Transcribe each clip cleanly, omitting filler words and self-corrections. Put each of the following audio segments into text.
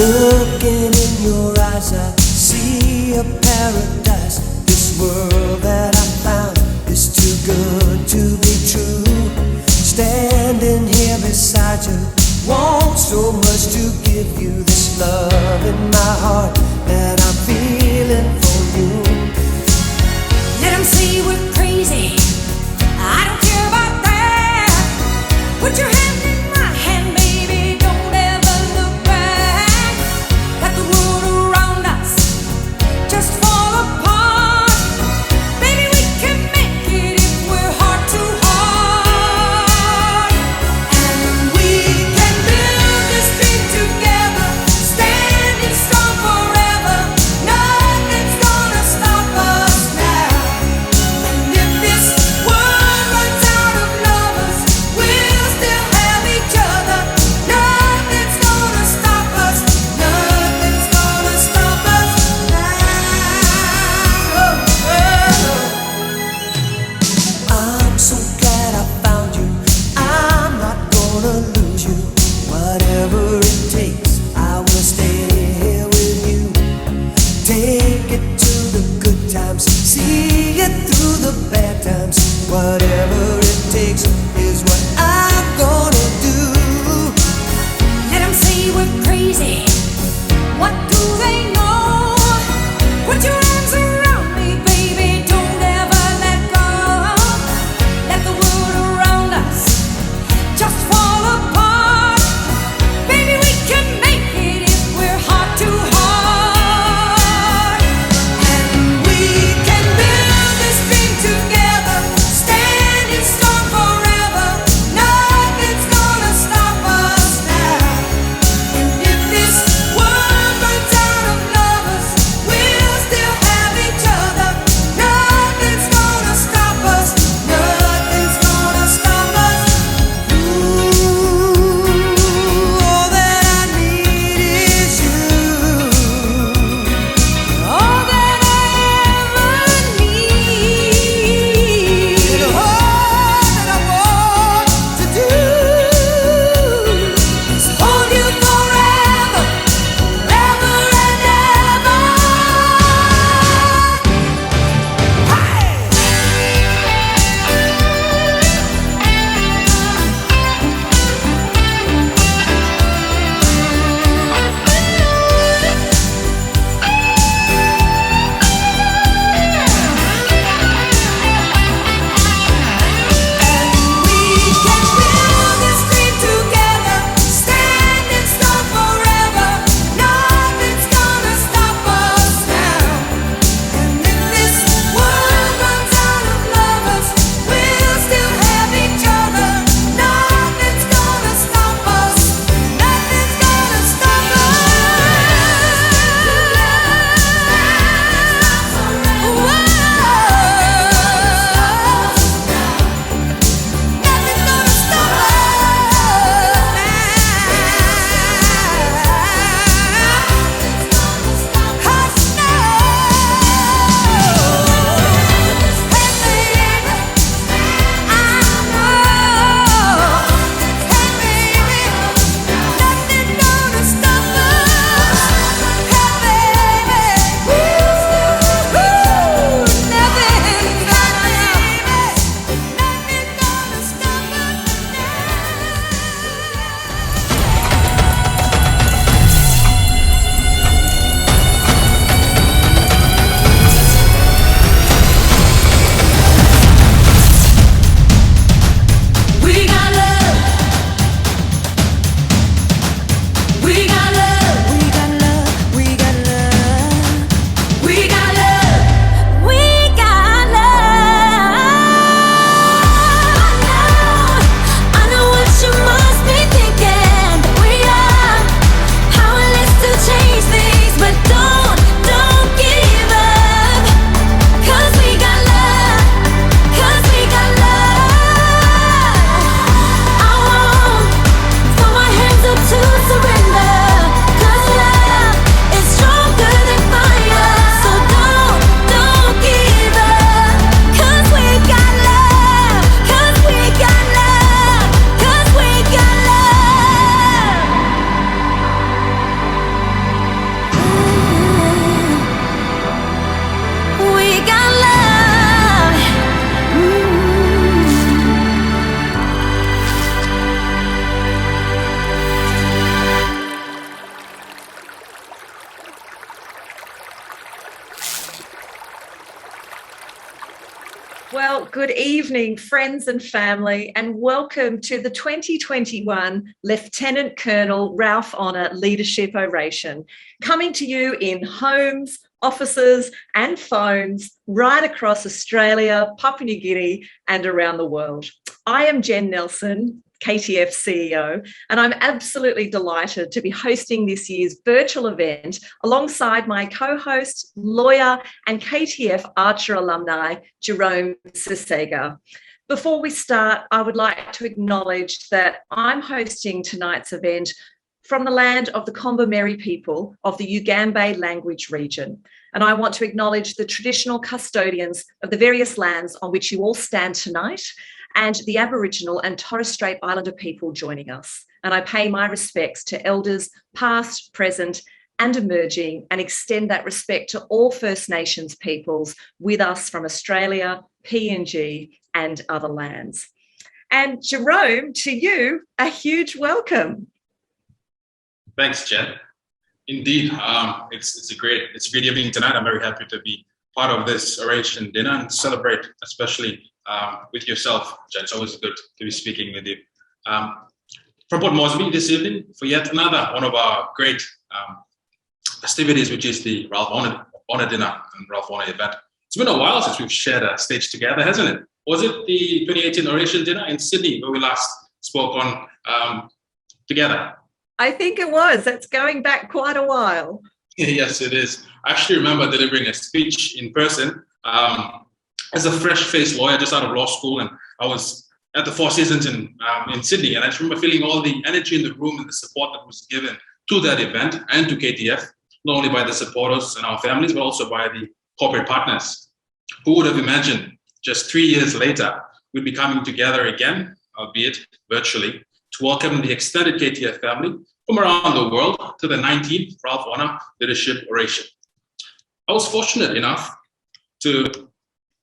Looking in your eyes, I see a paradise. This world that I found is too good to be true. Standing here beside you, want so much to give you this love in my heart that I'm feeling for you. Let them say we're crazy, I don't care about that. Put your hand in my hand, baby, don't ever look back. Let the world around us just fall apart. Baby, we can make it if we're heart to heart. And we can build this dream together, standing strong forever. Nothing's gonna stop us now. And if this world runs out of lovers, we'll still have each other. Nothing's gonna stop us. Nothing's gonna stop us now. I'm so glad I found you. I'm not gonna lose you. Whatever it takes, I will stay here with you. Take it to the good times, see it through the bad times. Whatever it takes is what I'm gonna do. Let them say we're crazy. What do they know? Put your arms around me, baby. Don't ever let go. Let the world around us just fall apart. Baby, we can make it if we're heart to heart. And we can build this dream together, standing Good evening, friends and family, and welcome to the 2021 Lieutenant Colonel Ralph Honner Leadership Oration, coming to you in homes, offices and phones right across Australia, Papua New Guinea and around the world. I am Jen Nelson, KTF CEO, and I'm absolutely delighted to be hosting this year's virtual event alongside my co-host, lawyer and KTF Archer alumni, Jerome Sisega. Before we start, I would like to acknowledge that I'm hosting tonight's event from the land of the Kombumerri people of the Ugambe language region. And I want to acknowledge the traditional custodians of the various lands on which you all stand tonight, and the Aboriginal and Torres Strait Islander people joining us. And I pay my respects to elders past, present and emerging, and extend that respect to all First Nations peoples with us from Australia, PNG and other lands. And Jerome, to you, a huge welcome. Thanks, Jen. Indeed, it's a great evening tonight. I'm very happy to be part of this Oration dinner and celebrate, especially with yourself, Jen. It's always good to be speaking with you. From Port Moresby this evening for yet another one of our great festivities, which is the Ralph Honner dinner and Ralph Honner event. It's been a while since we've shared a stage together, hasn't it? Was it the 2018 Oration dinner in Sydney where we last spoke on together? I think it was. That's going back quite a while. Yes, it is. I actually remember delivering a speech in person as a fresh-faced lawyer just out of law school, and I was at the Four Seasons in Sydney, and I just remember feeling all the energy in the room and the support that was given to that event and to KTF, not only by the supporters and our families, but also by the corporate partners. Who would have imagined just 3 years later we'd be coming together again, albeit virtually, to welcome the extended KTF family from around the world to the 19th Ralph Honner Leadership Oration. I was fortunate enough to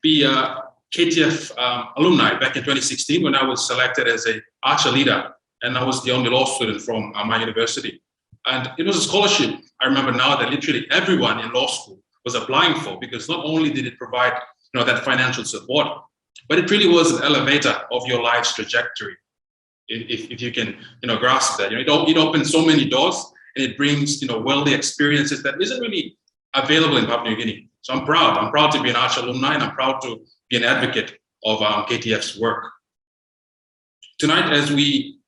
be a KTF alumni back in 2016 when I was selected as an Archer leader, and I was the only law student from my university. And it was a scholarship, I remember now, that literally everyone in law school was applying for, because not only did it provide that financial support, but it really was an elevator of your life's trajectory. If you can, grasp that, it opens so many doors, and it brings, worldly experiences that isn't really available in Papua New Guinea. So I'm proud to be an Archer alumni, and I'm proud to be an advocate of KTF's work. Tonight, as we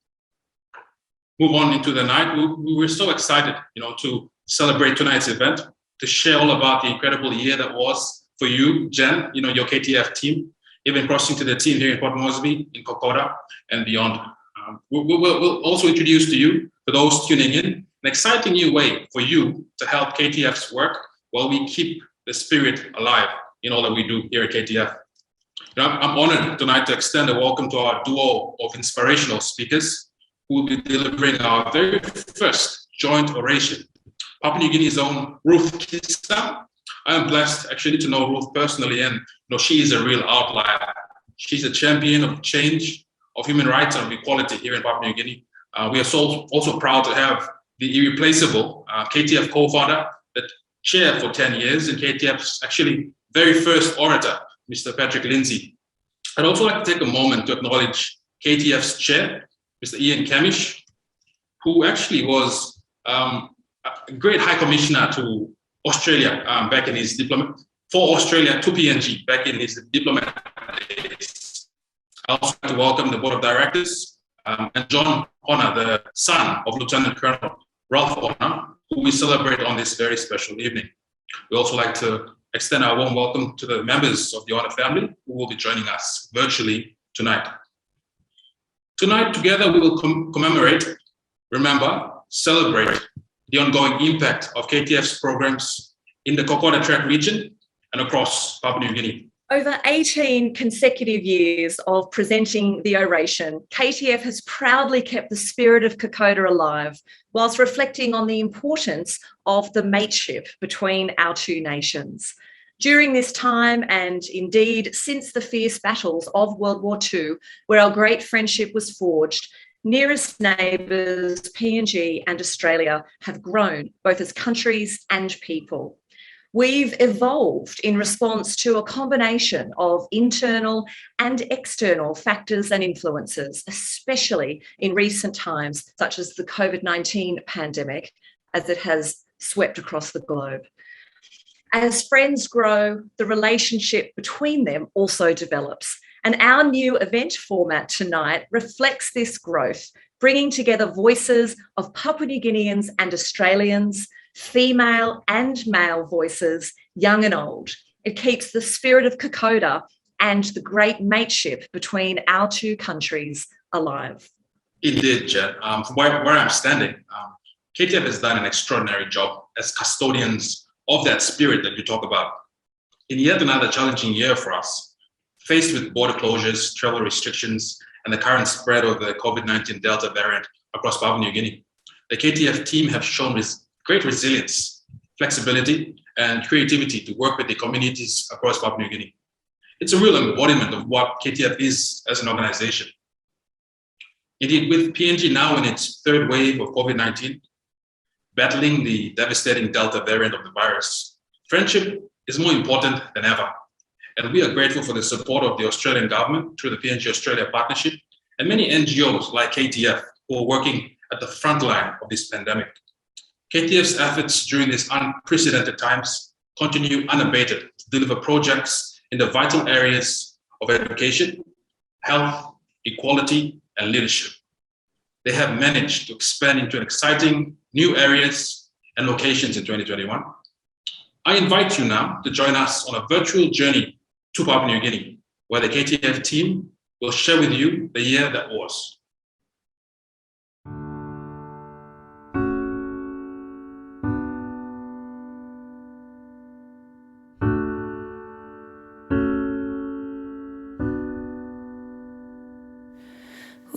move on into the night, we were so excited, to celebrate tonight's event, to share all about the incredible year that was for you, Jen, your KTF team, even crossing to the team here in Port Moresby, in Kokoda, and beyond. We'll also introduce to you, for those tuning in, an exciting new way for you to help KTF's work while we keep the spirit alive in all that we do here at KTF. I'm honored tonight to extend a welcome to our duo of inspirational speakers who will be delivering our very first joint oration. Papua New Guinea's own Ruth Kissam. I am blessed actually to know Ruth personally, and she is a real outlier. She's a champion of change, of human rights and of equality here in Papua New Guinea. We are also proud to have the irreplaceable KTF co-founder, the chair for 10 years, and KTF's actually very first orator, Mr. Patrick Lindsay. I'd also like to take a moment to acknowledge KTF's chair, Mr. Ian Kamish, who actually was a great High Commissioner to Australia back in his diplomat, for Australia to PNG back in his diplomat days. I also like to welcome the Board of Directors and John Honner, the son of Lieutenant Colonel Ralph Honner, who we celebrate on this very special evening. We also like to extend our warm welcome to the members of the Honner family who will be joining us virtually tonight. Tonight, together, we will commemorate, remember, celebrate the ongoing impact of KTF's programs in the Kokoda Track region and across Papua New Guinea. Over 18 consecutive years of presenting the oration, KTF has proudly kept the spirit of Kokoda alive, whilst reflecting on the importance of the mateship between our two nations. During this time, and indeed since the fierce battles of World War II, where our great friendship was forged, nearest neighbours, PNG and Australia, have grown both as countries and people. We've evolved in response to a combination of internal and external factors and influences, especially in recent times, such as the COVID-19 pandemic, as it has swept across the globe. As friends grow, the relationship between them also develops. And our new event format tonight reflects this growth, bringing together voices of Papua New Guineans and Australians, female and male voices, young and old. It keeps the spirit of Kokoda and the great mateship between our two countries alive. Indeed, Jen. From where I'm standing, KTF has done an extraordinary job as custodians of that spirit that you talk about. In yet another challenging year for us, faced with border closures, travel restrictions, and the current spread of the COVID-19 Delta variant across Papua New Guinea, the KTF team have shown great resilience, flexibility, and creativity to work with the communities across Papua New Guinea. It's a real embodiment of what KTF is as an organization. Indeed, with PNG now in its third wave of COVID-19, battling the devastating Delta variant of the virus, friendship is more important than ever. And we are grateful for the support of the Australian government through the PNG Australia Partnership and many NGOs like KTF who are working at the front line of this pandemic. KTF's efforts during these unprecedented times continue unabated to deliver projects in the vital areas of education, health, equality, and leadership. They have managed to expand into exciting new areas and locations in 2021. I invite you now to join us on a virtual journey to Papua New Guinea, where the KTF team will share with you the year that was.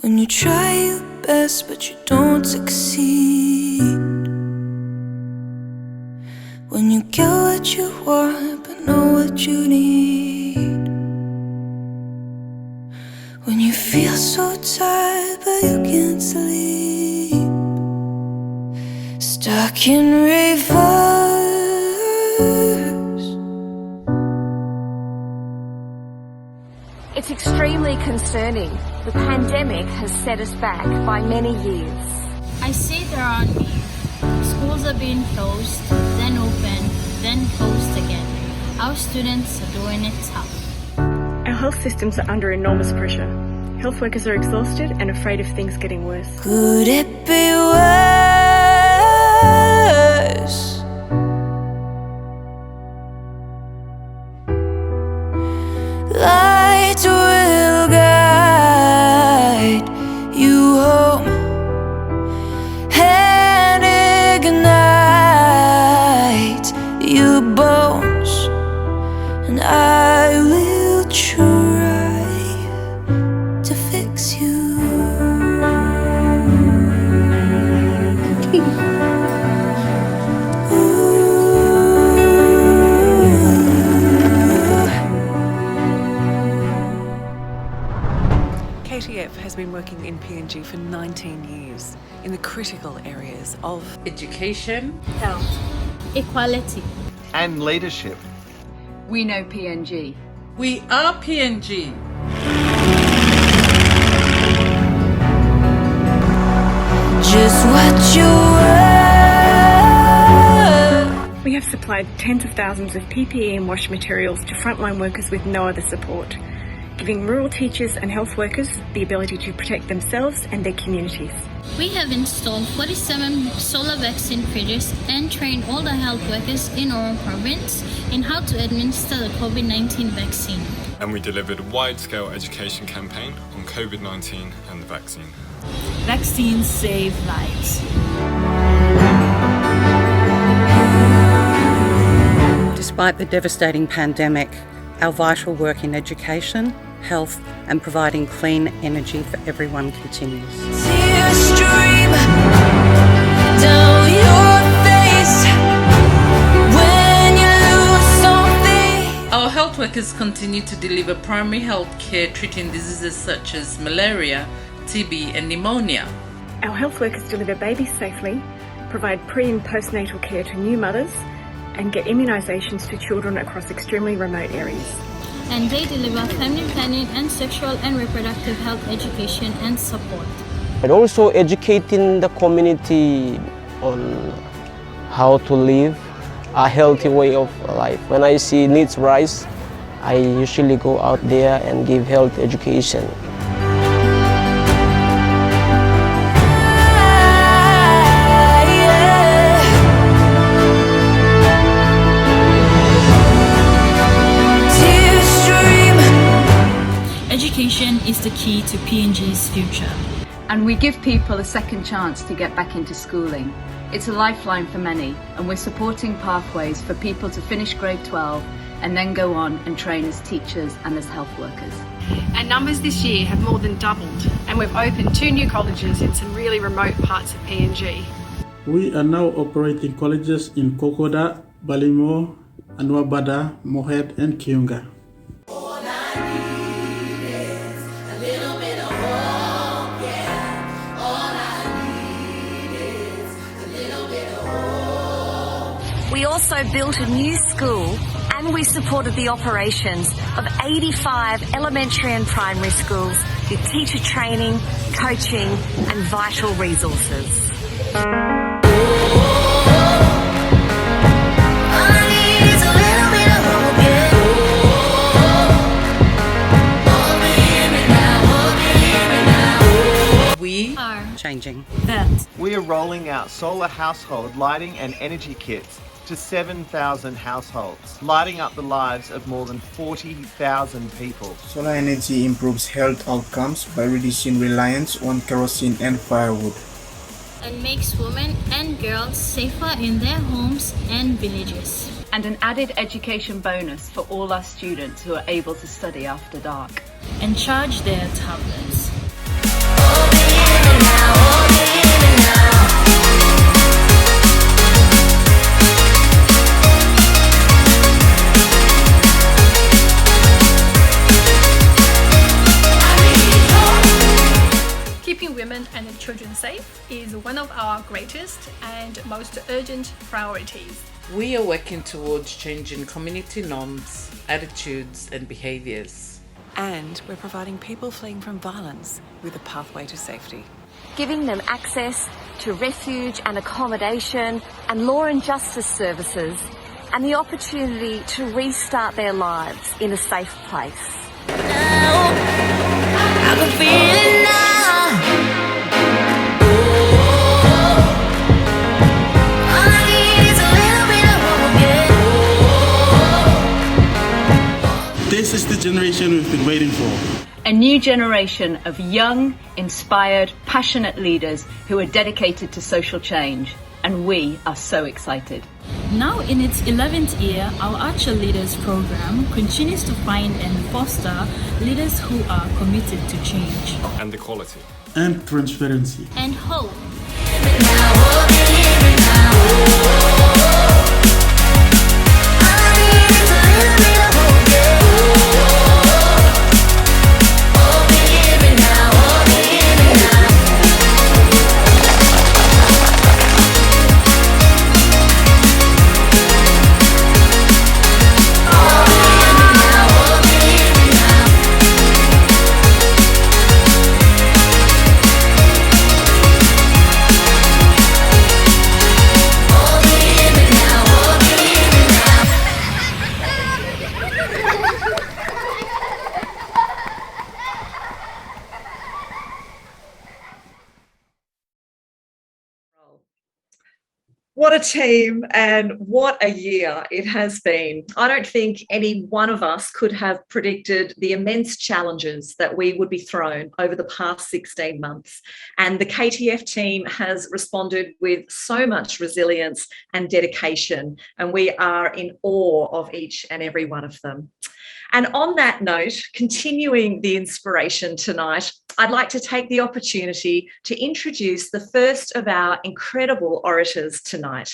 When you try your best but you don't succeed, when you get what you want but know what you need, when you feel so tired but you can't sleep, stuck in reverse. It's extremely concerning. The pandemic has set us back by many years. I see it around me. Schools are being closed, then open, then closed again. Our students are doing it tough. Our health systems are under enormous pressure. Health workers are exhausted and afraid of things getting worse. Could it be worse? Light will guide you home and ignite your bones, and I will try to fix you. KTF has been working in PNG for 19 years in the critical areas of education, Health, equality, and leadership. We know PNG. We are PNG. Just what you were. We have supplied tens of thousands of PPE and wash materials to frontline workers with no other support, giving rural teachers and health workers the ability to protect themselves and their communities. We have installed 47 solar vaccine fridges and trained all the health workers in our province in how to administer the COVID-19 vaccine. And we delivered a wide-scale education campaign on COVID-19 and the vaccine. Vaccines save lives. Despite the devastating pandemic, our vital work in education, health and providing clean energy for everyone continues. Tears stream down your face when you lose something. Our health workers continue to deliver primary health care treating diseases such as malaria, TB and pneumonia. Our health workers deliver babies safely, provide pre- and postnatal care to new mothers, and get immunisations to children across extremely remote areas. And they deliver family planning and sexual and reproductive health education and support. And also educating the community on how to live a healthy way of life. When I see needs rise, I usually go out there and give health education. Education is the key to PNG's future. And we give people a second chance to get back into schooling. It's a lifeline for many, and we're supporting pathways for people to finish grade 12 and then go on and train as teachers and as health workers. Our numbers this year have more than doubled, and we've opened 2 new colleges in some really remote parts of PNG. We are now operating colleges in Kokoda, Balimo, Anuabada, Mohed and Kiunga. We also built a new school and we supported the operations of 85 elementary and primary schools with teacher training, coaching and vital resources. We are changing that. We are rolling out solar household lighting and energy kits to 7,000 households, lighting up the lives of more than 40,000 people. Solar energy improves health outcomes by reducing reliance on kerosene and firewood. And makes women and girls safer in their homes and villages. And an added education bonus for all our students who are able to study after dark. And charge their tablets. Keeping women and children safe is one of our greatest and most urgent priorities. We are working towards changing community norms, attitudes and behaviours. And we're providing people fleeing from violence with a pathway to safety. Giving them access to refuge and accommodation and law and justice services and the opportunity to restart their lives in a safe place. I can feel it now. All I need is a little bit of hope, yeah. This is the generation we've been waiting for. A new generation of young, inspired, passionate leaders who are dedicated to social change. And we are so excited. Now in its 11th year, our Archer Leaders program continues to find and foster leaders who are committed to change. And equality. And transparency. And hope. What a team and what a year it has been. I don't think any one of us could have predicted the immense challenges that we would be thrown over the past 16 months. And the KTF team has responded with so much resilience and dedication, and we are in awe of each and every one of them. And on that note, continuing the inspiration tonight, I'd like to take the opportunity to introduce the first of our incredible orators tonight.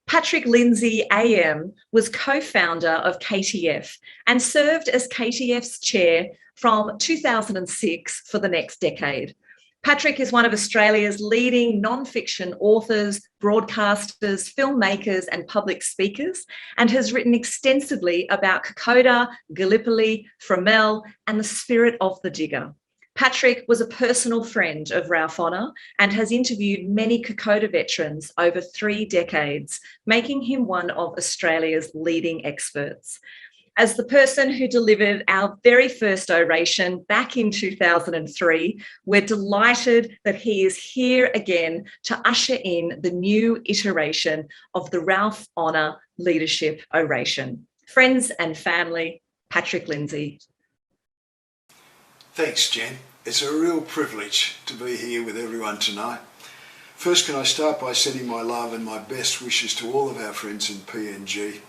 Patrick Lindsay AM was co-founder of KTF and served as KTF's chair from 2006 for the next decade. Patrick is one of Australia's leading non-fiction authors, broadcasters, filmmakers and public speakers, and has written extensively about Kokoda, Gallipoli, Fromell and the spirit of the digger. Patrick was a personal friend of Ralph Honner and has interviewed many Kokoda veterans over 3 decades, making him one of Australia's leading experts. As the person who delivered our very first oration back in 2003, we're delighted that he is here again to usher in the new iteration of the Ralph Honner Leadership Oration. Friends and family, Patrick Lindsay. Thanks, Jen. It's a real privilege to be here with everyone tonight. First, can I start by sending my love and my best wishes to all of our friends in PNG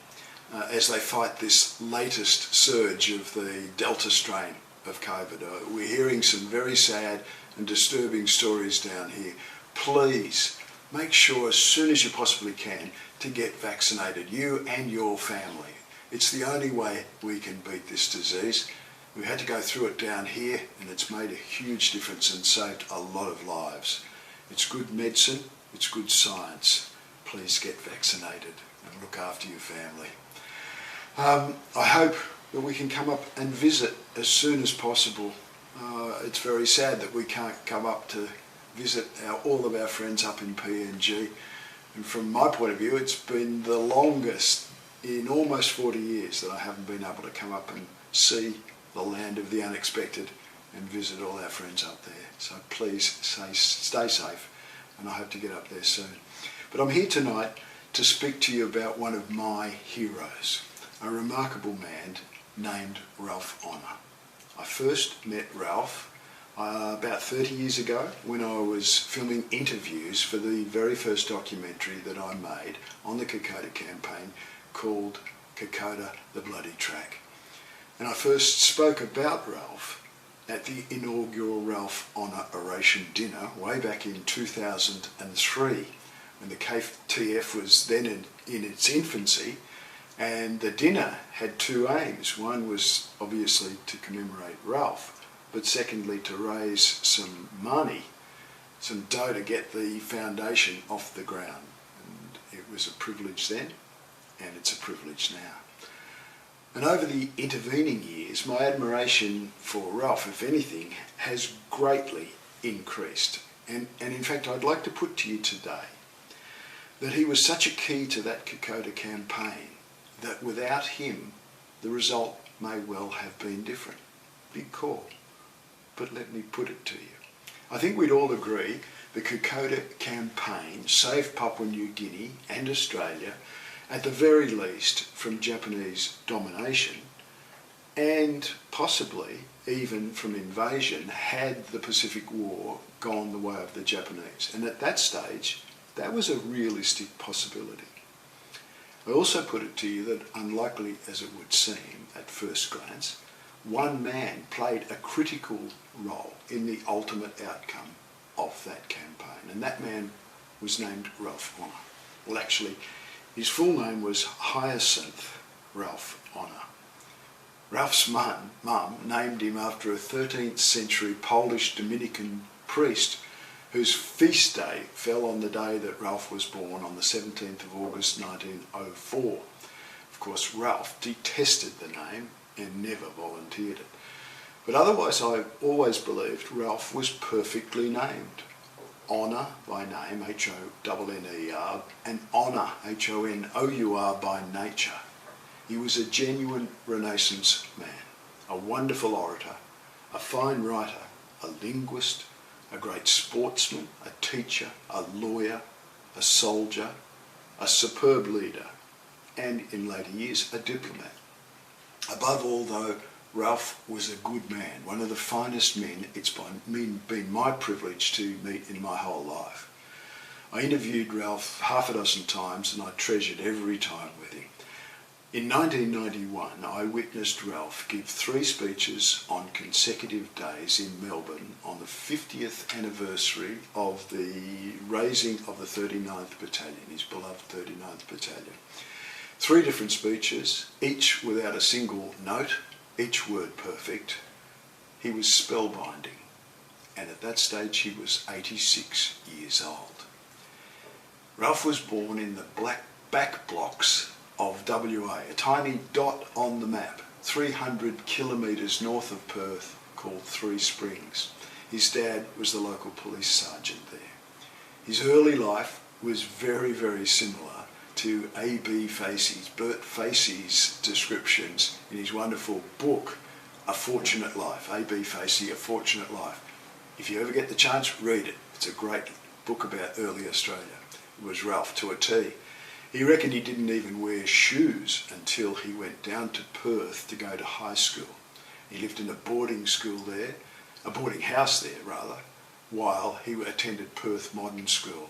as they fight this latest surge of the Delta strain of COVID. We're hearing some very sad and disturbing stories down here. Please make sure as soon as you possibly can to get vaccinated, you and your family. It's the only way we can beat this disease. We had to go through it down here and it's made a huge difference and saved a lot of lives. It's good medicine, it's good science. Please get vaccinated and look after your family. I hope that we can come up and visit as soon as possible. It's very sad that we can't come up to visit all of our friends up in PNG. And from my point of view, it's been the longest in almost 40 years that I haven't been able to come up and see the land of the unexpected and visit all our friends up there. So please stay safe, and I hope to get up there soon. But I'm here tonight to speak to you about one of my heroes, a remarkable man named Ralph Honner. I first met Ralph about 30 years ago when I was filming interviews for the very first documentary that I made on the Kokoda campaign called Kokoda, the Bloody Track. And I first spoke about Ralph at the inaugural Ralph Honner Oration dinner way back in 2003 when the KTF was then in its infancy. And the dinner had 2 aims. One was obviously to commemorate Ralph, but secondly to raise some money, some dough to get the foundation off the ground. And it was a privilege then, and it's a privilege now. And over the intervening years, my admiration for Ralph, if anything, has greatly increased. And in fact, I'd like to put to you today that he was such a key to that Kokoda campaign that without him, the result may well have been different. Big call, but let me put it to you. I think we'd all agree the Kokoda campaign saved Papua New Guinea and Australia, at the very least, from Japanese domination, and possibly even from invasion had the Pacific War gone the way of the Japanese. And at that stage, that was a realistic possibility. I also put it to you that, unlikely as it would seem at first glance, one man played a critical role in the ultimate outcome of that campaign, and that man was named Ralph Honner. Well, actually, his full name was Hyacinth Ralph Honner. Ralph's mum named him after a 13th century Polish Dominican priest whose feast day fell on the day that Ralph was born, on the 17th of August 1904. Of course, Ralph detested the name and never volunteered it. But otherwise, I've always believed Ralph was perfectly named. Honor by name, H-O-N-N-E-R, and honour, H-O-N-O-U-R, by nature. He was a genuine Renaissance man, a wonderful orator, a fine writer, a linguist, a great sportsman, a teacher, a lawyer, a soldier, a superb leader, and in later years, a diplomat. Above all, though, Ralph was a good man, one of the finest men it's been my privilege to meet in my whole life. I interviewed Ralph half a dozen times and I treasured every time with him. In 1991, I witnessed Ralph give 3 speeches on consecutive days in Melbourne on the 50th anniversary of the raising of the 39th Battalion, his beloved 39th Battalion. 3 different speeches, each without a single note, each word perfect. He was spellbinding. and at that stage he was 86 years old. Ralph was born in the back blocks of WA, a tiny dot on the map, 300 kilometres north of Perth, called Three Springs. His dad was the local police sergeant there. His early life was very, very similar to A.B. Facey's, Bert Facey's descriptions in his wonderful book, A Fortunate Life, A.B. Facey, A Fortunate Life. If you ever get the chance, read it. It's a great book about early Australia. It was Ralph to a T. He reckoned he didn't even wear shoes until he went down to Perth to go to high school. He lived in a boarding school there, a boarding house there rather, while he attended Perth Modern School.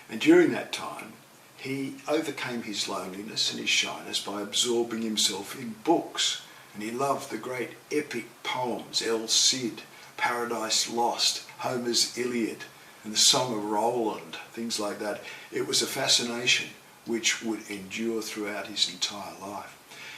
And during that time, he overcame his loneliness and his shyness by absorbing himself in books. And he loved the great epic poems, El Cid, Paradise Lost, Homer's Iliad, and the Song of Roland, things like that. It was a fascination which would endure throughout his entire life.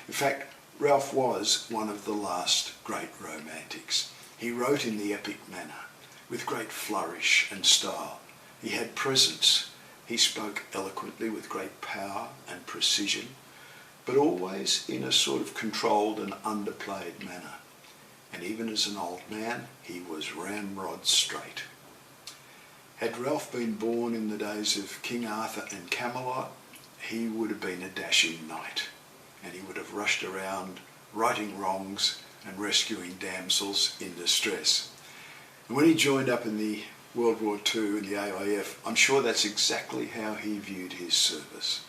In fact, Ralph was one of the last great romantics. He wrote in the epic manner, with great flourish and style. He had presence. He spoke eloquently with great power and precision, but always in a sort of controlled and underplayed manner. And even as an old man, he was ramrod straight. Had Ralph been born in the days of King Arthur and Camelot, he would have been a dashing knight, and he would have rushed around righting wrongs and rescuing damsels in distress. And when he joined up in the World War II in the AIF, I'm sure that's exactly how he viewed his service.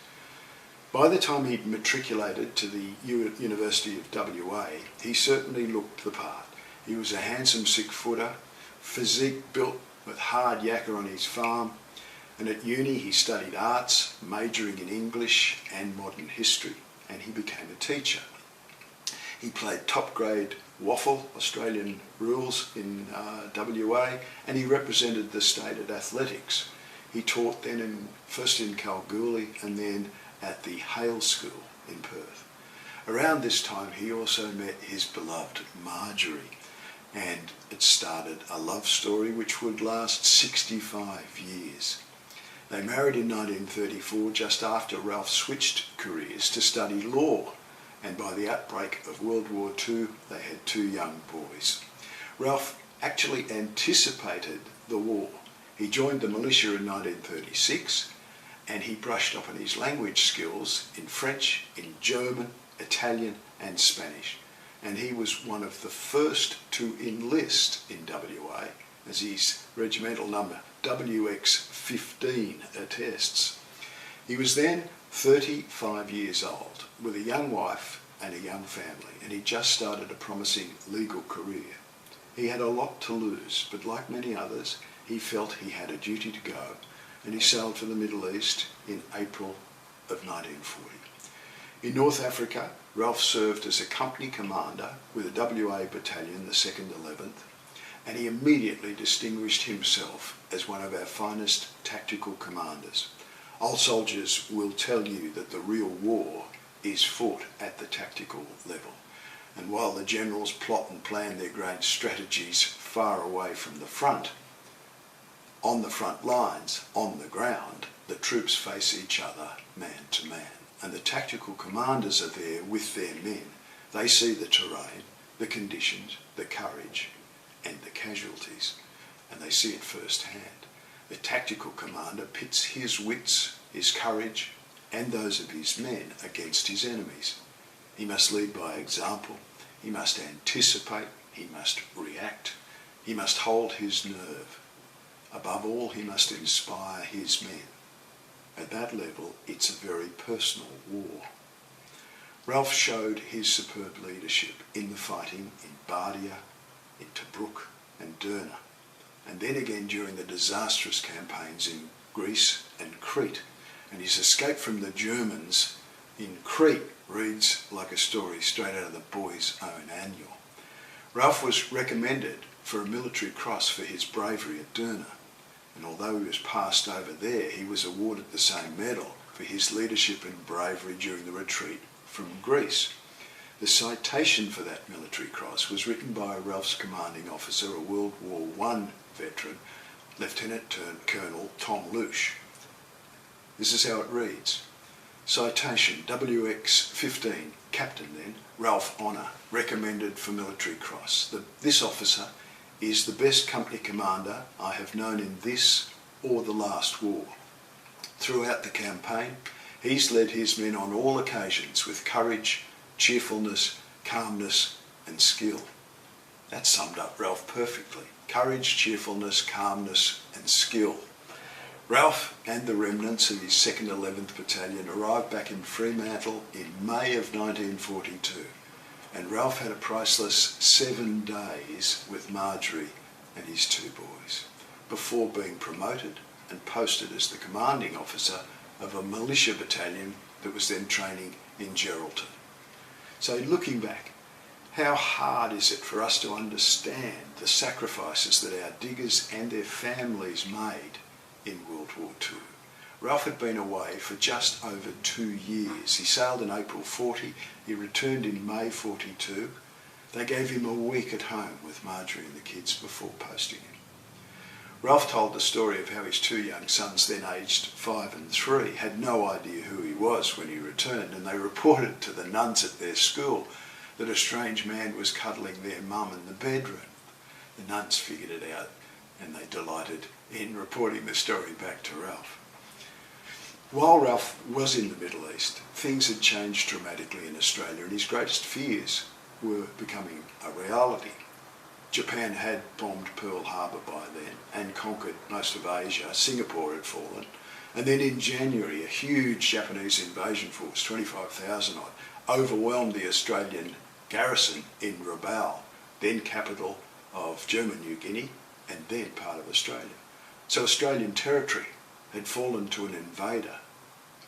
By the time he'd matriculated to the University of WA, he certainly looked the part. He was a handsome 6-footer, physique built with hard yakka on his farm, and at uni he studied arts, majoring in English and modern history, and he became a teacher. He played top grade waffle, Australian rules, in WA, and he represented the state at athletics. He taught then first in Kalgoorlie and then at the Hale School in Perth. Around this time he also met his beloved Marjorie, and it started a love story which would last 65 years. They married in 1934, just after Ralph switched careers to study law, and by the outbreak of World War II they had 2 young boys. Ralph actually anticipated the war. He joined the militia in 1936, and he brushed up on his language skills in French, in German, Italian and Spanish. And he was one of the first to enlist in WA, as his regimental number WX15 attests. He was then 35 years old, with a young wife and a young family, and he just started a promising legal career. He had a lot to lose, but like many others, he felt he had a duty to go, and he sailed for the Middle East in April of 1940. In North Africa, Ralph served as a company commander with a WA battalion, the 2nd 11th, and he immediately distinguished himself as one of our finest tactical commanders. Old soldiers will tell you that the real war is fought at the tactical level. And while the generals plot and plan their great strategies far away from the front, on the front lines, on the ground, the troops face each other man to man. And the tactical commanders are there with their men. They see the terrain, the conditions, the courage, and the casualties, and they see it firsthand. The tactical commander pits his wits, his courage, and those of his men against his enemies. He must lead by example, he must anticipate, he must react, he must hold his nerve. Above all, he must inspire his men. At that level, it's a very personal war. Ralph showed his superb leadership in the fighting in Bardia, in Tobruk and Derna, and then again during the disastrous campaigns in Greece and Crete. And his escape from the Germans in Crete reads like a story straight out of the boy's own annual. Ralph was recommended for a military cross for his bravery at Derna, and although he was passed over there, he was awarded the same medal for his leadership and bravery during the retreat from Greece. The citation for that military cross was written by Ralph's commanding officer, a World War I veteran, Lieutenant Colonel Tom Lush. This is how it reads. Citation WX-15, Captain then, Ralph Honner, recommended for Military Cross. This officer is the best company commander I have known in this or the last war. Throughout the campaign, he's led his men on all occasions with courage, cheerfulness, calmness and skill. That summed up Ralph perfectly. Courage, cheerfulness, calmness and skill. Ralph and the remnants of his 2nd 11th Battalion arrived back in Fremantle in May of 1942, and Ralph had a priceless 7 days with Marjorie and his 2 boys, before being promoted and posted as the commanding officer of a militia battalion that was then training in Geraldton. So looking back, how hard is it for us to understand the sacrifices that our diggers and their families made in World War II? Ralph had been away for just over 2 years. He sailed in April 40, he returned in May 42. They gave him a week at home with Marjorie and the kids before posting him. Ralph told the story of how his 2 young sons, then aged 5 and 3, had no idea who he was when he returned, and they reported to the nuns at their school that a strange man was cuddling their mum in the bedroom. The nuns figured it out, and they delighted in reporting the story back to Ralph. While Ralph was in the Middle East, things had changed dramatically in Australia, and his greatest fears were becoming a reality. Japan had bombed Pearl Harbor by then and conquered most of Asia. Singapore had fallen. And then in January, a huge Japanese invasion force, 25,000 odd, overwhelmed the Australian garrison in Rabaul, then capital of German New Guinea and then part of Australia. So Australian territory had fallen to an invader,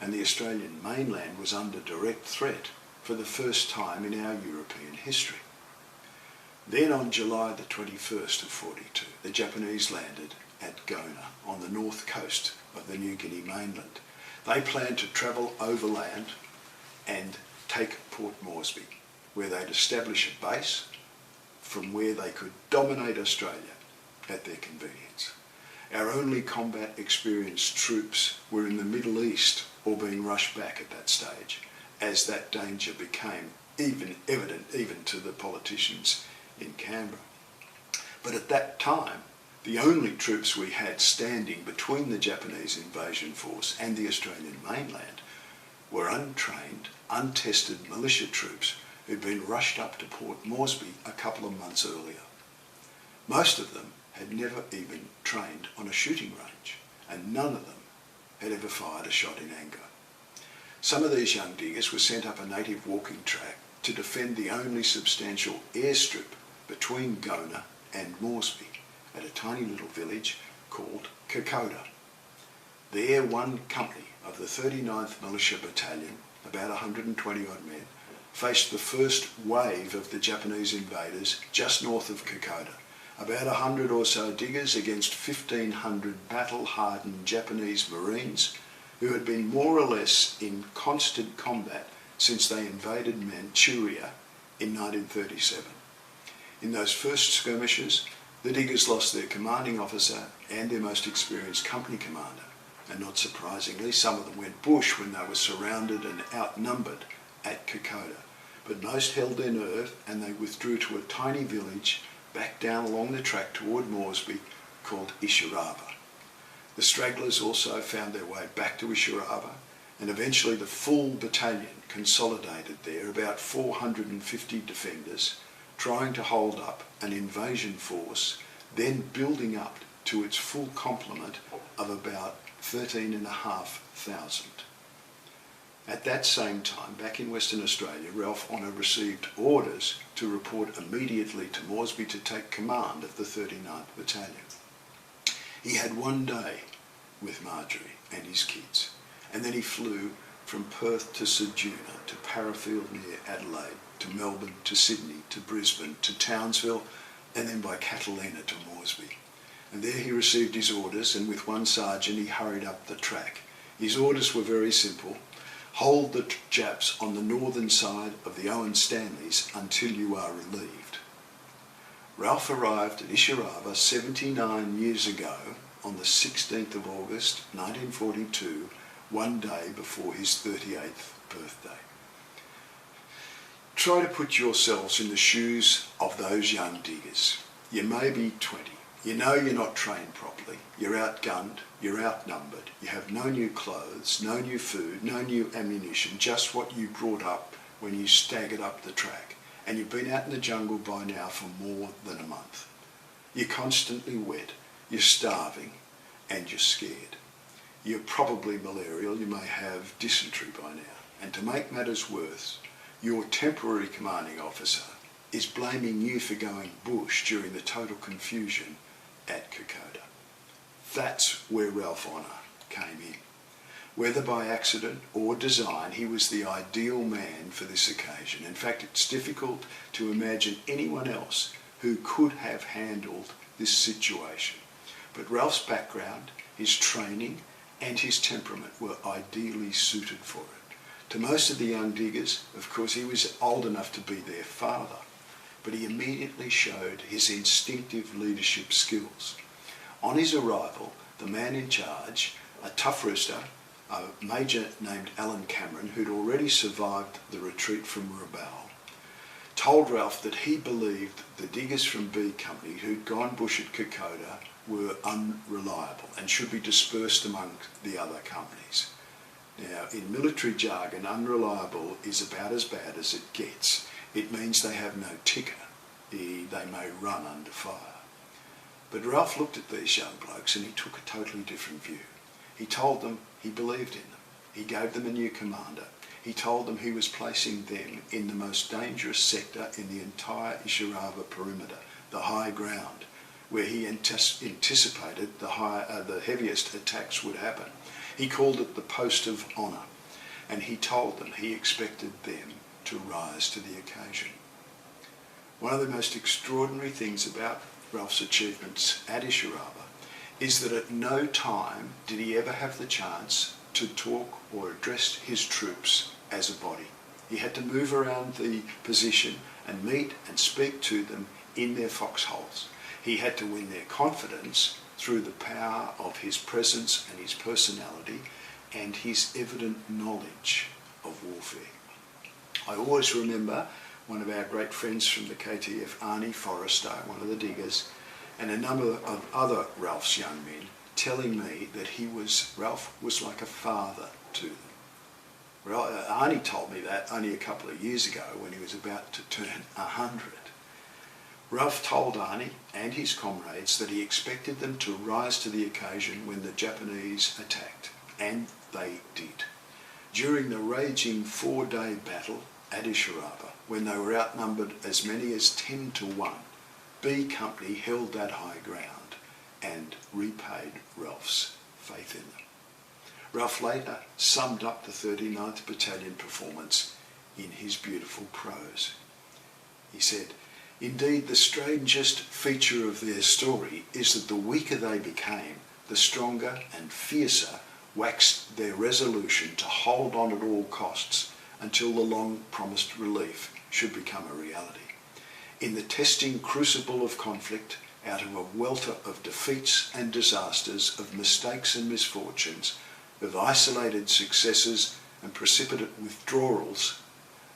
and the Australian mainland was under direct threat for the first time in our European history. Then on July the 21st of 42, the Japanese landed at Gona on the north coast of the New Guinea mainland. They planned to travel overland and take Port Moresby, where they'd establish a base from where they could dominate Australia at their convenience. Our only combat experienced troops were in the Middle East or being rushed back at that stage, as that danger became evident even to the politicians in Canberra. But at that time, the only troops we had standing between the Japanese invasion force and the Australian mainland were untrained, untested militia troops who'd been rushed up to Port Moresby a couple of months earlier. Most of them had never even trained on a shooting range, and none of them had ever fired a shot in anger. Some of these young diggers were sent up a native walking track to defend the only substantial airstrip between Gona and Moresby at a tiny little village called Kokoda. There, one company of the 39th Militia Battalion, about 120 odd men, faced the first wave of the Japanese invaders just north of Kokoda. About 100 or so diggers against 1,500 battle-hardened Japanese Marines who had been more or less in constant combat since they invaded Manchuria in 1937. In those first skirmishes, the diggers lost their commanding officer and their most experienced company commander, and not surprisingly, some of them went bush when they were surrounded and outnumbered at Kokoda. But most held their nerve, and they withdrew to a tiny village back down along the track toward Moresby called Ishirava. The stragglers also found their way back to Ishirava, and eventually the full battalion consolidated there, about 450 defenders, trying to hold up an invasion force, then building up to its full complement of about 13,500. At that same time, back in Western Australia, Ralph Honner received orders to report immediately to Moresby to take command of the 39th Battalion. He had 1 day with Marjorie and his kids, and then he flew from Perth to Ceduna, to Parafield near Adelaide, to Melbourne, to Sydney, to Brisbane, to Townsville, and then by Catalina to Moresby. And there he received his orders, and with one sergeant he hurried up the track. His orders were very simple. Hold the Japs on the northern side of the Owen Stanleys until you are relieved. Ralph arrived at Ishiaraba 79 years ago on the 16th of August 1942, one day before his 38th birthday. Try to put yourselves in the shoes of those young diggers. You may be 20. You know you're not trained properly. You're outgunned. You're outnumbered. You have no new clothes, no new food, no new ammunition, just what you brought up when you staggered up the track. And you've been out in the jungle by now for more than a month. You're constantly wet. You're starving. And you're scared. You're probably malarial. You may have dysentery by now. And to make matters worse, your temporary commanding officer is blaming you for going bush during the total confusion at Kokoda. That's where Ralph Honner came in. Whether by accident or design, he was the ideal man for this occasion. In fact, it's difficult to imagine anyone else who could have handled this situation. But Ralph's background, his training, and his temperament were ideally suited for it. To most of the young diggers, of course, he was old enough to be their father, but he immediately showed his instinctive leadership skills. On his arrival, the man in charge, a tough rooster, a major named Alan Cameron, who'd already survived the retreat from Rabaul, told Ralph that he believed the diggers from B Company who'd gone bush at Kokoda were unreliable and should be dispersed among the other companies. Now, in military jargon, unreliable is about as bad as it gets. It means they have no ticker. They may run under fire. But Ralph looked at these young blokes and he took a totally different view. He told them he believed in them. He gave them a new commander. He told them he was placing them in the most dangerous sector in the entire Ishiaraba perimeter, the high ground, where he anticipated the heaviest attacks would happen. He called it the post of honour, and he told them he expected them to rise to the occasion. One of the most extraordinary things about Ralph's achievements at Ishiaraba is that at no time did he ever have the chance to talk or address his troops as a body. He had to move around the position and meet and speak to them in their foxholes. He had to win their confidence through the power of his presence and his personality and his evident knowledge of warfare. I always remember one of our great friends from the KTF, Arnie Forrester, one of the diggers, and a number of other Ralph's young men telling me that Ralph was like a father to them. Arnie told me that only a couple of years ago when he was about to turn 100. Ralph told Arnie and his comrades that he expected them to rise to the occasion when the Japanese attacked, and they did. During the raging 4-day battle at Ishiaraba, when they were outnumbered as many as 10 to 1, B Company held that high ground and repaid Ralph's faith in them. Ralph later summed up the 39th Battalion performance in his beautiful prose. He said, "Indeed, the strangest feature of their story is that the weaker they became, the stronger and fiercer waxed their resolution to hold on at all costs until the long-promised relief should become a reality. In the testing crucible of conflict, out of a welter of defeats and disasters, of mistakes and misfortunes, of isolated successes and precipitate withdrawals,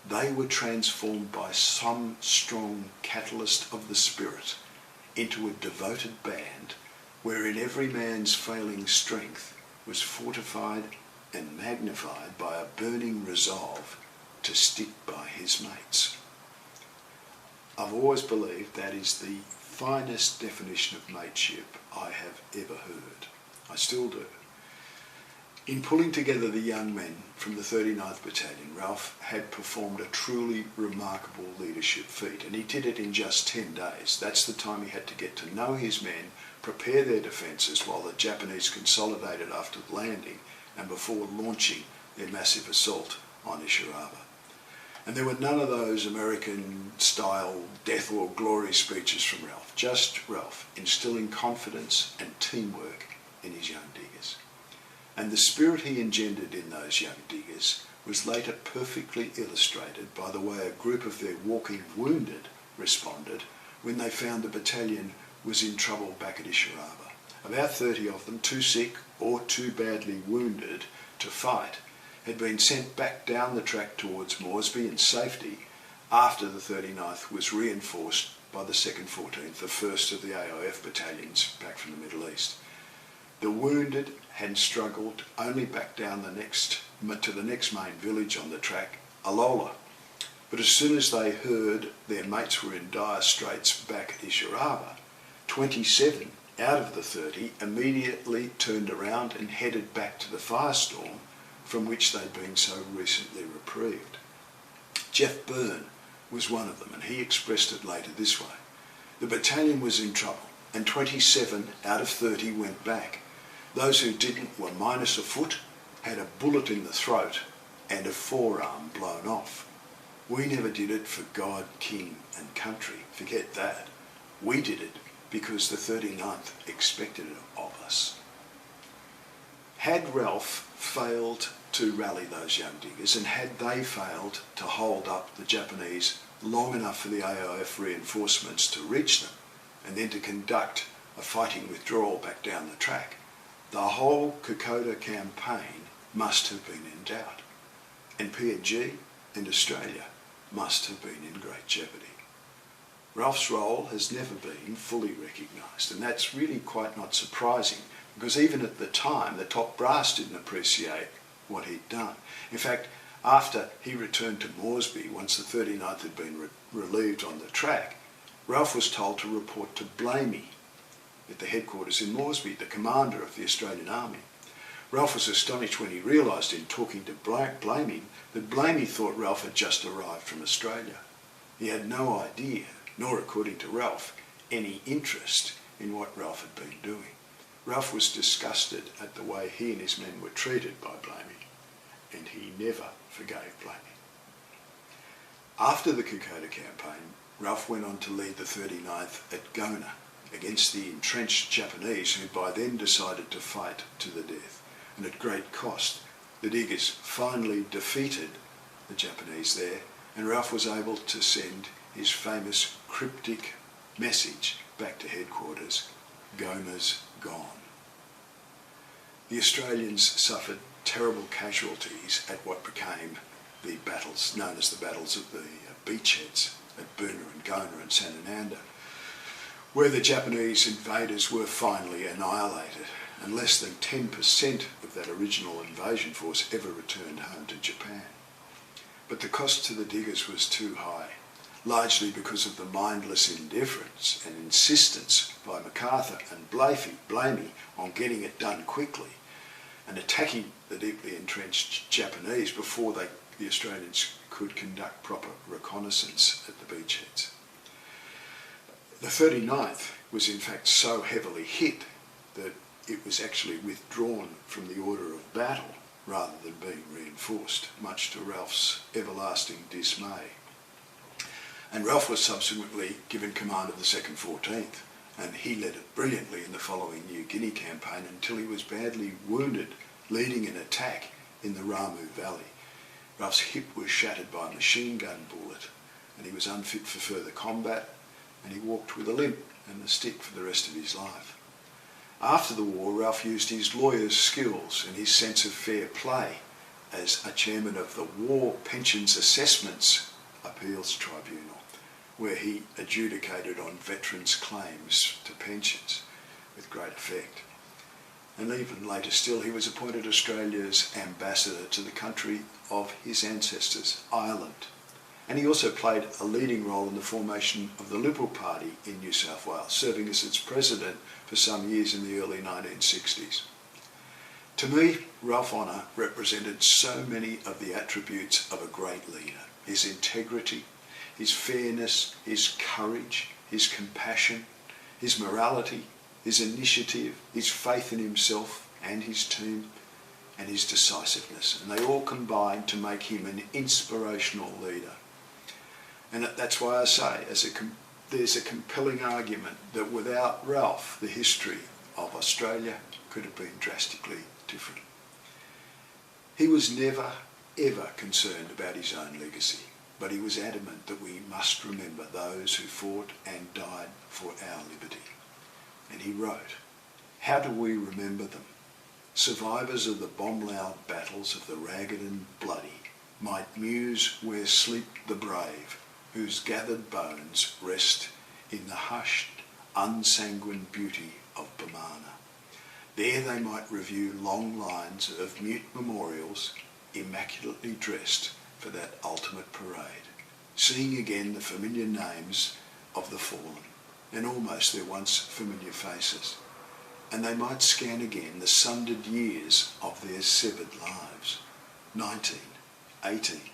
they were transformed by some strong catalyst of the spirit into a devoted band wherein every man's failing strength was fortified and magnified by a burning resolve to stick by his mates." I've always believed that is the finest definition of mateship I have ever heard. I still do. In pulling together the young men from the 39th Battalion, Ralph had performed a truly remarkable leadership feat, and he did it in just 10 days. That's the time he had to get to know his men, prepare their defences while the Japanese consolidated after the landing and before launching their massive assault on Ishiaraba. And there were none of those American-style death or glory speeches from Ralph, just Ralph instilling confidence and teamwork in his young diggers. And the spirit he engendered in those young diggers was later perfectly illustrated by the way a group of their walking wounded responded when they found the battalion was in trouble back at Isharaba. About 30 of them, too sick or too badly wounded to fight, had been sent back down the track towards Moresby in safety after the 39th was reinforced by the 2nd 14th, the first of the AIF battalions back from the Middle East. The wounded had struggled only back down to the next main village on the track, Alola. But as soon as they heard their mates were in dire straits back at Isharaba, 27 out of the 30 immediately turned around and headed back to the firestorm from which they'd been so recently reprieved. Jeff Byrne was one of them, and he expressed it later this way. The battalion was in trouble, and 27 out of 30 went back. Those who didn't were minus a foot, had a bullet in the throat, and a forearm blown off. We never did it for God, King and country. Forget that. We did it because the 39th expected it of us. Had Ralph failed to rally those young diggers, and had they failed to hold up the Japanese long enough for the AIF reinforcements to reach them, and then to conduct a fighting withdrawal back down the track, the whole Kokoda campaign must have been in doubt, and PNG and Australia must have been in great jeopardy. Ralph's role has never been fully recognised, and that's really quite not surprising, because even at the time the top brass didn't appreciate what he'd done. In fact, after he returned to Moresby, once the 39th had been relieved on the track, Ralph was told to report to Blamey at the headquarters in Moresby, the commander of the Australian Army. Ralph was astonished when he realised in talking to Blamey that Blamey thought Ralph had just arrived from Australia. He had no idea, nor according to Ralph, any interest in what Ralph had been doing. Ralph was disgusted at the way he and his men were treated by Blamey, and he never forgave Blamey. After the Kokoda campaign, Ralph went on to lead the 39th at Gona against the entrenched Japanese, who by then decided to fight to the death. And at great cost, the diggers finally defeated the Japanese there, and Ralph was able to send his famous cryptic message back to headquarters: Gona's gone. The Australians suffered terrible casualties at what became the battles known as the battles of the beachheads at Boona and Gona and Sanananda, where the Japanese invaders were finally annihilated, and less than 10% of that original invasion force ever returned home to Japan. But the cost to the diggers was too high, largely because of the mindless indifference and insistence by MacArthur and Blamey on getting it done quickly and attacking the deeply entrenched Japanese before the Australians could conduct proper reconnaissance at the beachheads. The 39th was in fact so heavily hit that it was actually withdrawn from the order of battle rather than being reinforced, much to Ralph's everlasting dismay. And Ralph was subsequently given command of the 2nd 14th, and he led it brilliantly in the following New Guinea campaign until he was badly wounded leading an attack in the Ramu Valley. Ralph's hip was shattered by a machine gun bullet, and he was unfit for further combat, and he walked with a limp and a stick for the rest of his life. After the war, Ralph used his lawyer's skills and his sense of fair play as a chairman of the War Pensions Assessments Appeals Tribunal, where he adjudicated on veterans' claims to pensions with great effect. And even later still, he was appointed Australia's ambassador to the country of his ancestors, Ireland. And he also played a leading role in the formation of the Liberal Party in New South Wales, serving as its president for some years in the early 1960s. To me, Ralph Honner represented so many of the attributes of a great leader: his integrity, his fairness, his courage, his compassion, his morality, his initiative, his faith in himself and his team, and his decisiveness. And they all combined to make him an inspirational leader. And that's why I say, there's a compelling argument that without Ralph, the history of Australia could have been drastically different. He was never, ever concerned about his own legacy. but he was adamant that we must remember those who fought and died for our liberty. And he wrote, "How do we remember them? Survivors of the bomb-loud battles of the ragged and bloody might muse where sleep the brave, whose gathered bones rest in the hushed, unsanguine beauty of Bamana. There they might review long lines of mute memorials, immaculately dressed for that ultimate parade, seeing again the familiar names of the fallen, and almost their once familiar faces. And they might scan again the sundered years of their severed lives, 19, 18,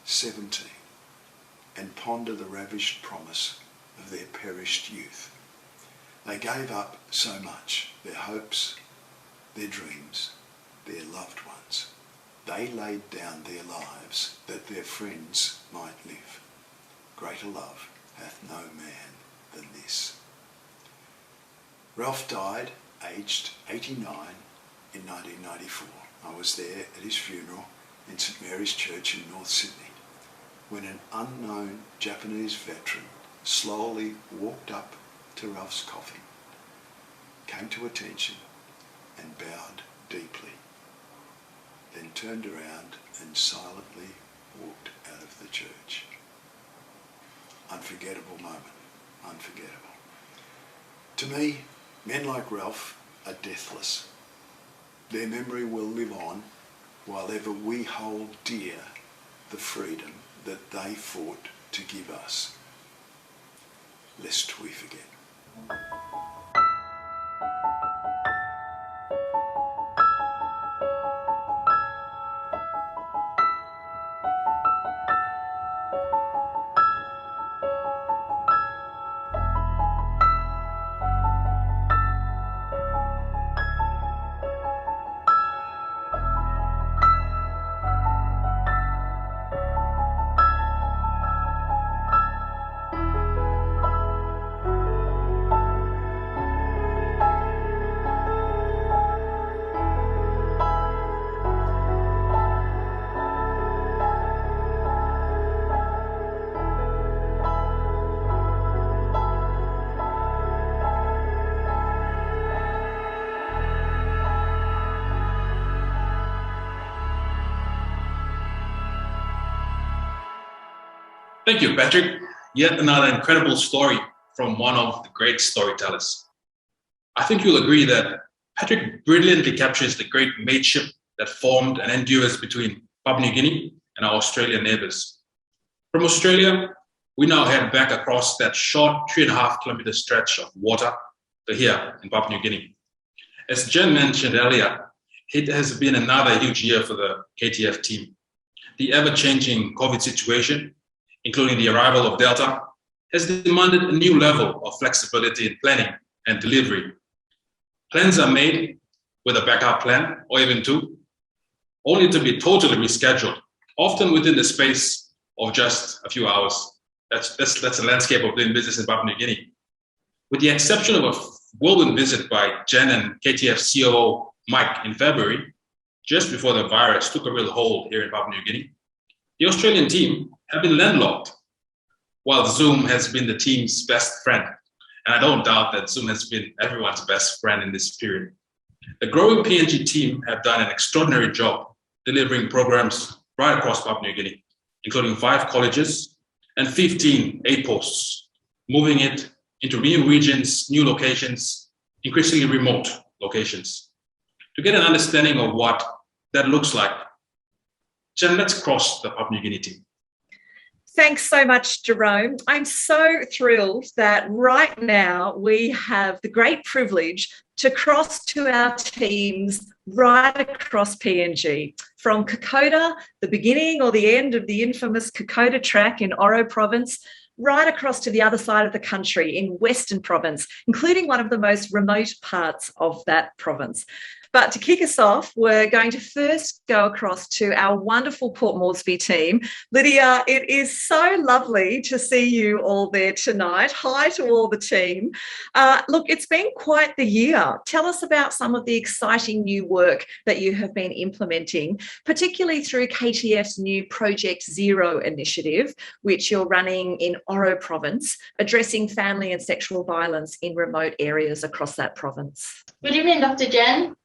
17, and ponder the ravished promise of their perished youth. They gave up so much, their hopes, their dreams, their loved ones. They laid down their lives that their friends might live. Greater love hath no man than this." Ralph died aged 89 in 1994. I was there at his funeral in St Mary's Church in North Sydney, when an unknown Japanese veteran slowly walked up to Ralph's coffin, came to attention and bowed deeply, then turned around and silently walked out of the church. Unforgettable moment, unforgettable. To me, men like Ralph are deathless. Their memory will live on while ever we hold dear the freedom that they fought to give us, lest we forget. Thank you, Patrick. Yet another incredible story from one of the great storytellers. I think you'll agree that Patrick brilliantly captures the great mateship that formed and endures between Papua New Guinea and our Australian neighbours. From Australia, we now head back across that short 3.5-kilometre stretch of water to here in Papua New Guinea. As Jen mentioned earlier, it has been another huge year for the KTF team. The ever-changing COVID situation, including the arrival of Delta, has demanded a new level of flexibility in planning and delivery. Plans are made with a backup plan, or even two, only to be totally rescheduled, often within the space of just a few hours. That's the landscape of doing business in Papua New Guinea. With the exception of a whirlwind visit by Jen and KTF COO Mike in February, just before the virus took a real hold here in Papua New Guinea, the Australian team have been landlocked, while Zoom has been the team's best friend. And I don't doubt that Zoom has been everyone's best friend in this period. The growing PNG team have done an extraordinary job delivering programs right across Papua New Guinea, including 5 colleges and 15 aid posts, moving it into new regions, new locations, increasingly remote locations. To get an understanding of what that looks like, Jen, let's cross the Papua New Guinea team. Thanks so much, Jerome. I'm so thrilled that right now we have the great privilege to cross to our teams right across PNG, from Kokoda, the beginning or the end of the infamous Kokoda track in Oro province, right across to the other side of the country in Western province, including one of the most remote parts of that province. But to kick us off, we're going to first go across to our wonderful Port Moresby team. Lydia, it is so lovely to see you all there tonight. Hi to all the team. Look, it's been quite the year. Tell us about some of the exciting new work that you have been implementing, particularly through KTF's new Project Zero initiative, which you're running in Oro province, addressing family and sexual violence in remote areas across that province. Good evening, Dr. Jen,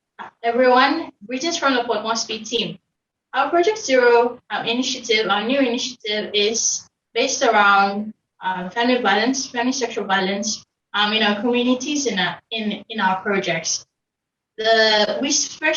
everyone. Greetings from the Port Moresby team. Our Project Zero initiative, our new initiative, is based around family violence, family sexual violence in our communities, in our projects. We support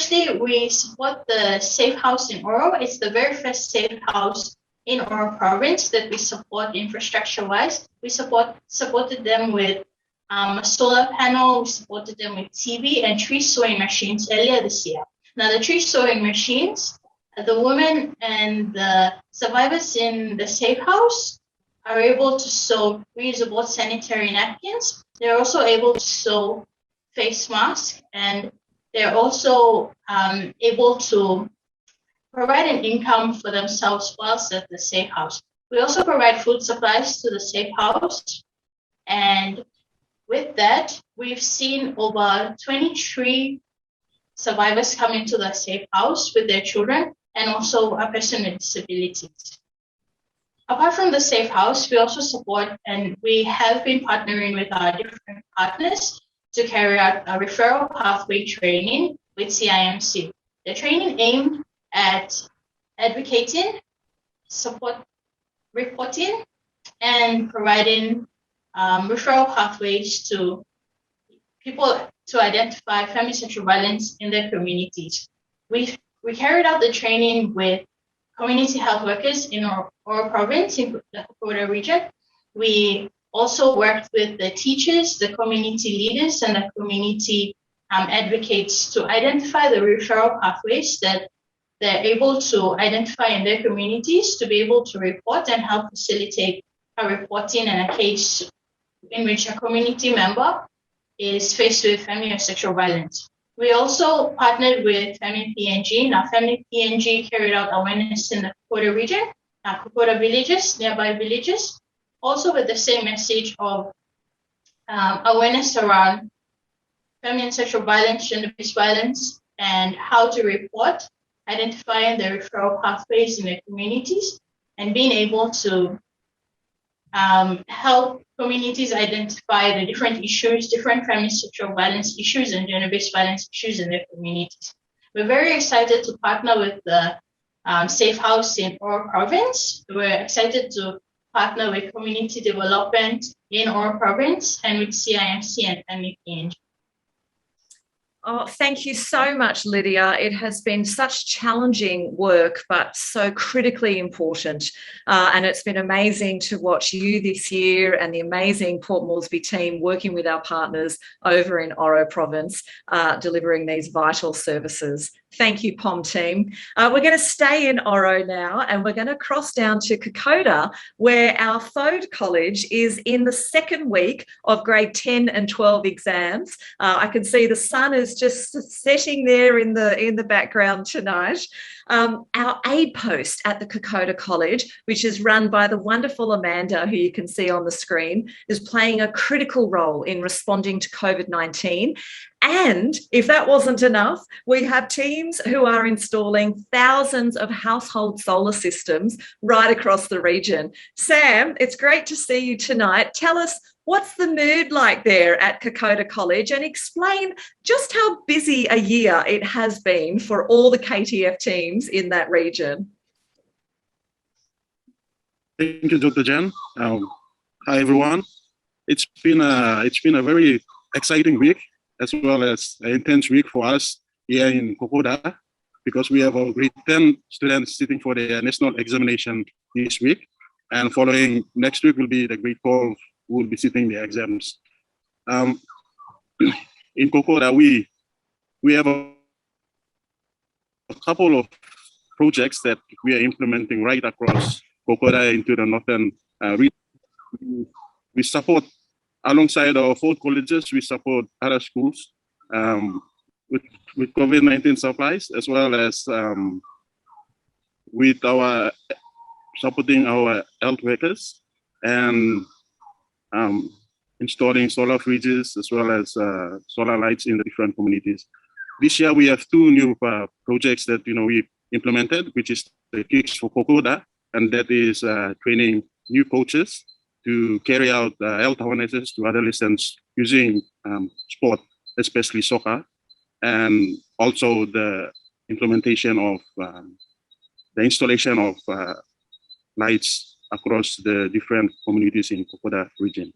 the Safe House in Oro. It's the very first safe house in Oro province that we support infrastructure-wise. We supported them with a solar panel. We supported them with TV and tree sewing machines earlier this year. Now, the tree sewing machines, the women and the survivors in the safe house are able to sew reusable sanitary napkins. They're also able to sew face masks, and they're also able to provide an income for themselves whilst at the safe house. We also provide food supplies to the safe house. And with that, we've seen over 23 survivors come into the safe house with their children and also a person with disabilities. Apart from the safe house, we also support, and we have been partnering with our different partners to carry out a referral pathway training with CIMC. The training aimed at advocating, support, reporting, and providing referral pathways to people to identify family sexual violence in their communities. We carried out the training with community health workers in our province, in the Kokoda region. We also worked with the teachers, the community leaders, and the community advocates to identify the referral pathways that they're able to identify in their communities to be able to report and help facilitate a reporting in a case in which a community member is faced with family or sexual violence. We also partnered with Family PNG. Now, Family PNG carried out awareness in the Kokoda region, Kokoda villages, nearby villages, also with the same message of awareness around family and sexual violence, gender-based violence, and how to report, identifying the referral pathways in their communities, and being able to help communities identify the different issues, different family sexual violence issues and gender-based violence issues in their communities. We're very excited to partner with the Safe House in Oro Province. We're excited to partner with community development in Oro Province and with CIMC and Family PNG. Oh, thank you so much, Lydia. It has been such challenging work, but so critically important. And it's been amazing to watch you this year and the amazing Port Moresby team working with our partners over in Oro Province, delivering these vital services. Thank you, POM team. We're going to stay in Oro now, and we're going to cross down to Kokoda, where our Fode College is in the second week of grade 10 and 12 exams. I can see the sun is just setting there in the background tonight. Our aid post at the Kokoda College, which is run by the wonderful Amanda, who you can see on the screen, is playing a critical role in responding to COVID-19. And if that wasn't enough, we have teams who are installing thousands of household solar systems right across the region. Sam, it's great to see you tonight. Tell us, what's the mood like there at Kokoda College, and explain just how busy a year it has been for all the KTF teams in that region. Thank you, Dr. Jen. Hi, everyone. It's been a very exciting week, as well as an intense week for us here in Kokoda, because we have our grade 10 students sitting for their national examination this week, and following next week will be the grade 12 who will be sitting the exams. In Kokoda, we have a couple of projects that we are implementing right across Kokoda into the northern region. We support, alongside our 4 colleges, we support other schools with COVID-19 supplies, as well as with our supporting our health workers and installing solar fridges as well as solar lights in the different communities. This year we have two new projects that we implemented, which is the Kicks for Kokoda, and that is training new coaches to carry out health awarenesses to adolescents using sport, especially soccer, and also the implementation of the installation of lights across the different communities in Kokoda region.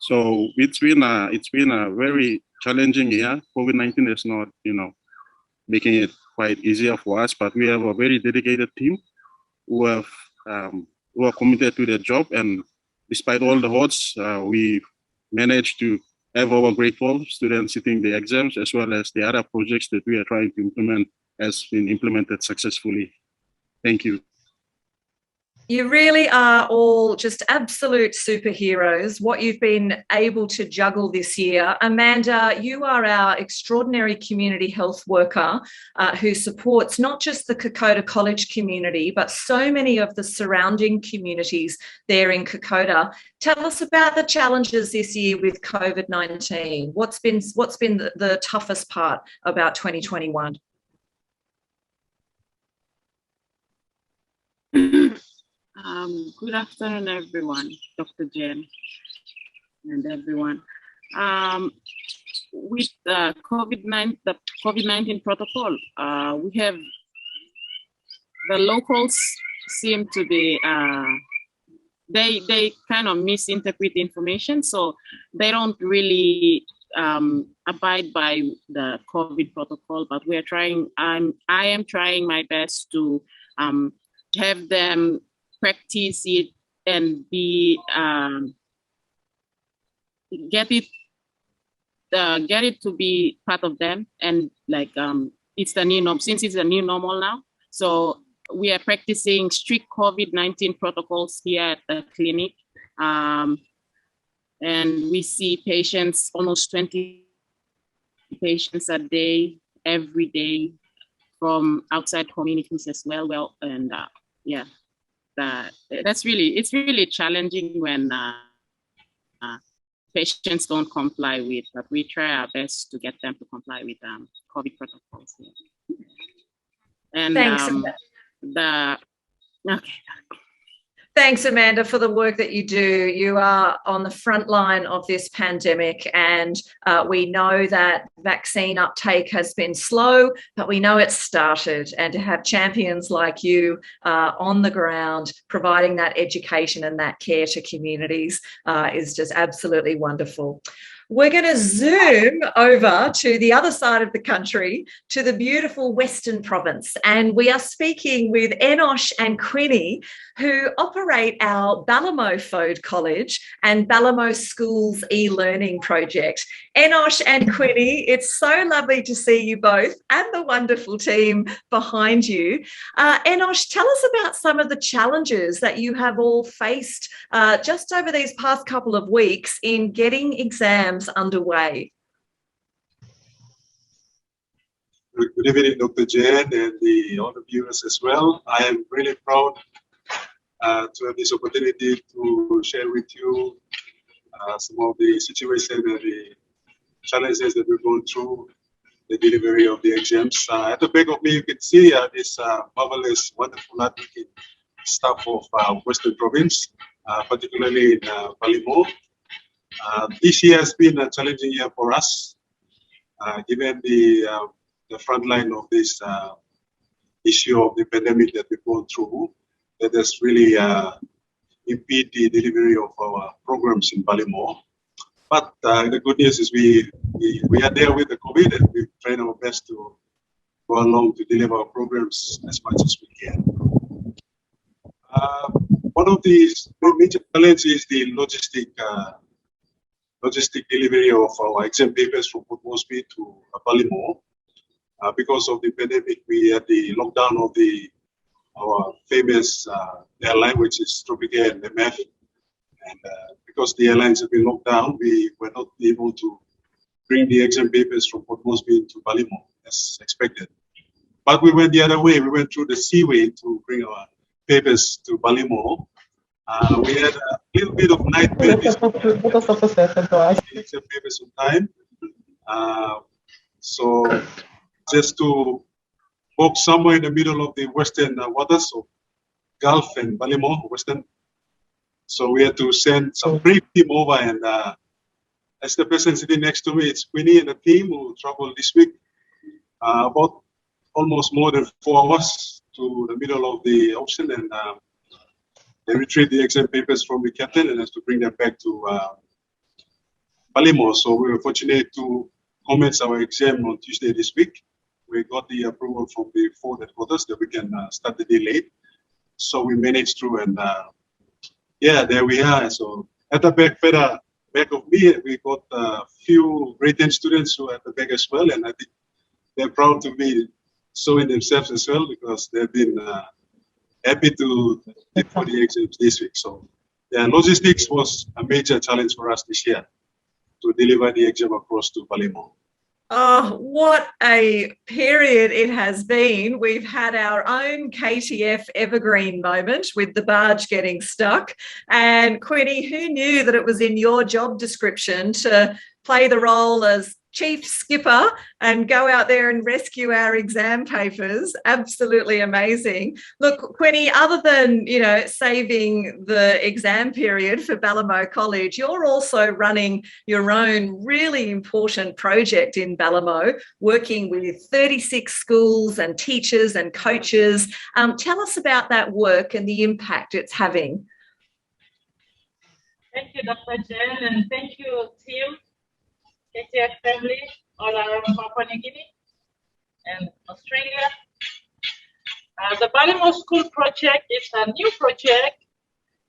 So it's been a very challenging year. COVID-19 is not making it quite easier for us, but we have a very dedicated team who are committed to their job, and despite all the odds, we managed to have our grade 12 students sitting the exams, as well as the other projects that we are trying to implement has been implemented successfully. Thank you. You really are all just absolute superheroes, what you've been able to juggle this year. Amanda, you are our extraordinary community health worker who supports not just the Kokoda College community, but so many of the surrounding communities there in Kokoda. Tell us about the challenges this year with COVID-19. What's been the toughest part about 2021? Good afternoon, everyone, Dr. Jen and everyone. With the COVID-19 protocol, we have the locals seem to be, they kind of misinterpret information, so they don't really abide by the COVID protocol, but we are trying, I am trying my best to have them practice it and be get it to be part of them, and like it's the new norm, since it's a new normal now. So we are practicing strict COVID-19 protocols here at the clinic, and we see patients, almost 20 patients a day, every day, from outside communities as well. And yeah. It's really challenging when patients don't comply with, but we try our best to get them to comply with COVID protocols. Yeah. And thanks. Thanks, Amanda, for the work that you do. You are on the front line of this pandemic, and we know that vaccine uptake has been slow, but we know it's started. And to have champions like you on the ground providing that education and that care to communities is just absolutely wonderful. We're going to zoom over to the other side of the country, to the beautiful Western Province, and we are speaking with Enosh and Quinny, who operate our Ballamo Fode College and Ballamo Schools e-learning project. Enosh and Quinny, it's so lovely to see you both and the wonderful team behind you. Enosh, tell us about some of the challenges that you have all faced just over these past couple of weeks in getting exams underway. Good evening, Dr. Jen, and all the viewers as well. I am really proud to have this opportunity to share with you some of the situations and the challenges that we're going through the delivery of the exams. At the back of me, you can see this marvelous, wonderful, hardworking staff of Western Province, particularly in Balimo. This year has been a challenging year for us, given the front line of this issue of the pandemic that we've gone through, that has really impeded the delivery of our programs in Balimo. But the good news is we are there with the COVID, and we've tried our best to go along to deliver our programs as much as we can. One of the major challenges is the logistic delivery of our exam papers from Port Moresby to Balimo. Because of the pandemic, we had the lockdown of our famous airline, which is Tropicair and MF. And because the airlines have been locked down, we were not able to bring the exam papers from Port Moresby to Balimo as expected. But we went the other way. We went through the seaway to bring our papers to Balimo. We had a little bit of nightmare the exam papers on time. So just to walk somewhere in the middle of the western waters, so Gulf and Balimo, western. So we had to send some brief team over, and as the person sitting next to me, it's Queenie and the team who traveled this week about almost more than 4 hours to the middle of the ocean, and they retrieved the exam papers from the captain and has to bring them back to Balimo. So we were fortunate to commence our exam on Tuesday this week. We got the approval from the Ford headquarters that we can start the day late. So we managed through, and yeah, there we are. So at the back of me, we got a few grade 10 students who are at the back as well, and I think they're proud to be showing themselves as well because they've been happy to take for the exams this week. So yeah, logistics was a major challenge for us this year to deliver the exam across to Balimo. Oh, what a period it has been. We've had our own KTF evergreen moment with the barge getting stuck. And Queenie, who knew that it was in your job description to play the role as chief skipper and go out there and rescue our exam papers? Absolutely amazing. Look, Queenie, other than, saving the exam period for Balimo College, you're also running your own really important project in Balimo, working with 36 schools and teachers and coaches. Tell us about that work and the impact it's having. Thank you, Dr. Jen, and thank you, team. KTF family all around Papua New Guinea and Australia. The Balimo School project is a new project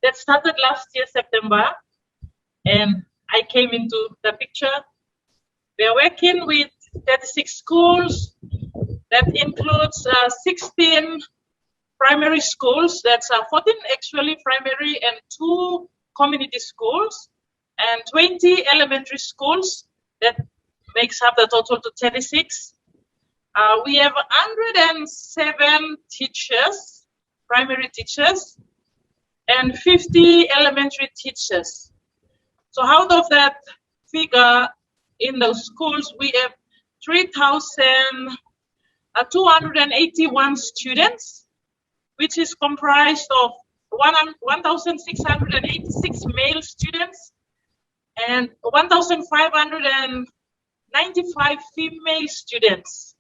that started last year, September, and I came into the picture. We are working with 36 schools. That includes 16 primary schools. That's 14 actually primary and 2 community schools, and 20 elementary schools. That makes up the total to 36. We have 107 teachers, primary teachers, and 50 elementary teachers. So out of that figure in those schools, we have 3,281 students, which is comprised of 1,686 male students and 1,595 female students.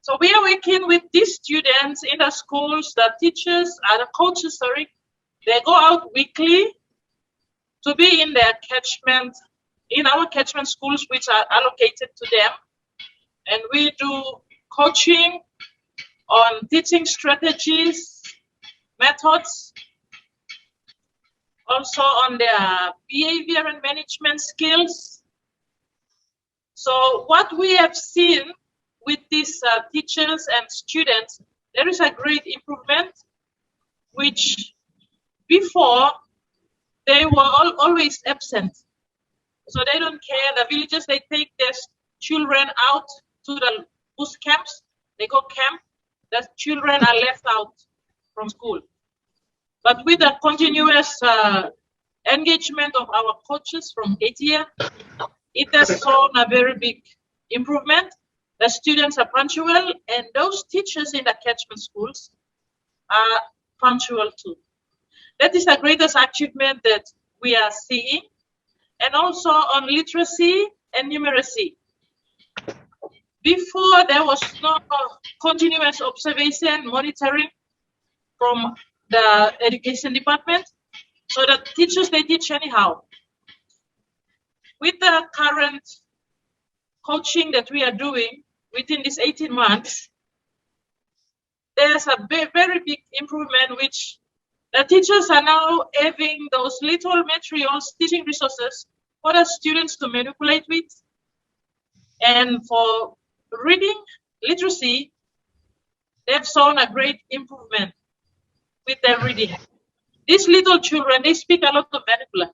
So we are working with these students in the schools, the teachers, the coaches, they go out weekly to be in their catchment, in our catchment schools, which are allocated to them. And we do coaching on teaching strategies, methods, also on their behavior and management skills. So what we have seen with these teachers and students, there is a great improvement, which before they were always absent. So they don't care. The villagers, they take their children out to the bush camps. They go camp. The children are left out from school. But with the continuous engagement of our coaches from KTF, it has shown a very big improvement. The students are punctual, and those teachers in the catchment schools are punctual too. That is the greatest achievement that we are seeing. And also on literacy and numeracy. Before, there was no continuous observation, monitoring from the education department. So the teachers, they teach anyhow. With the current coaching that we are doing within these 18 months, there's a very big improvement, which the teachers are now having those little materials, teaching resources for the students to manipulate with. And for reading literacy, they've shown a great improvement with their reading. These little children, they speak a lot of vernacular,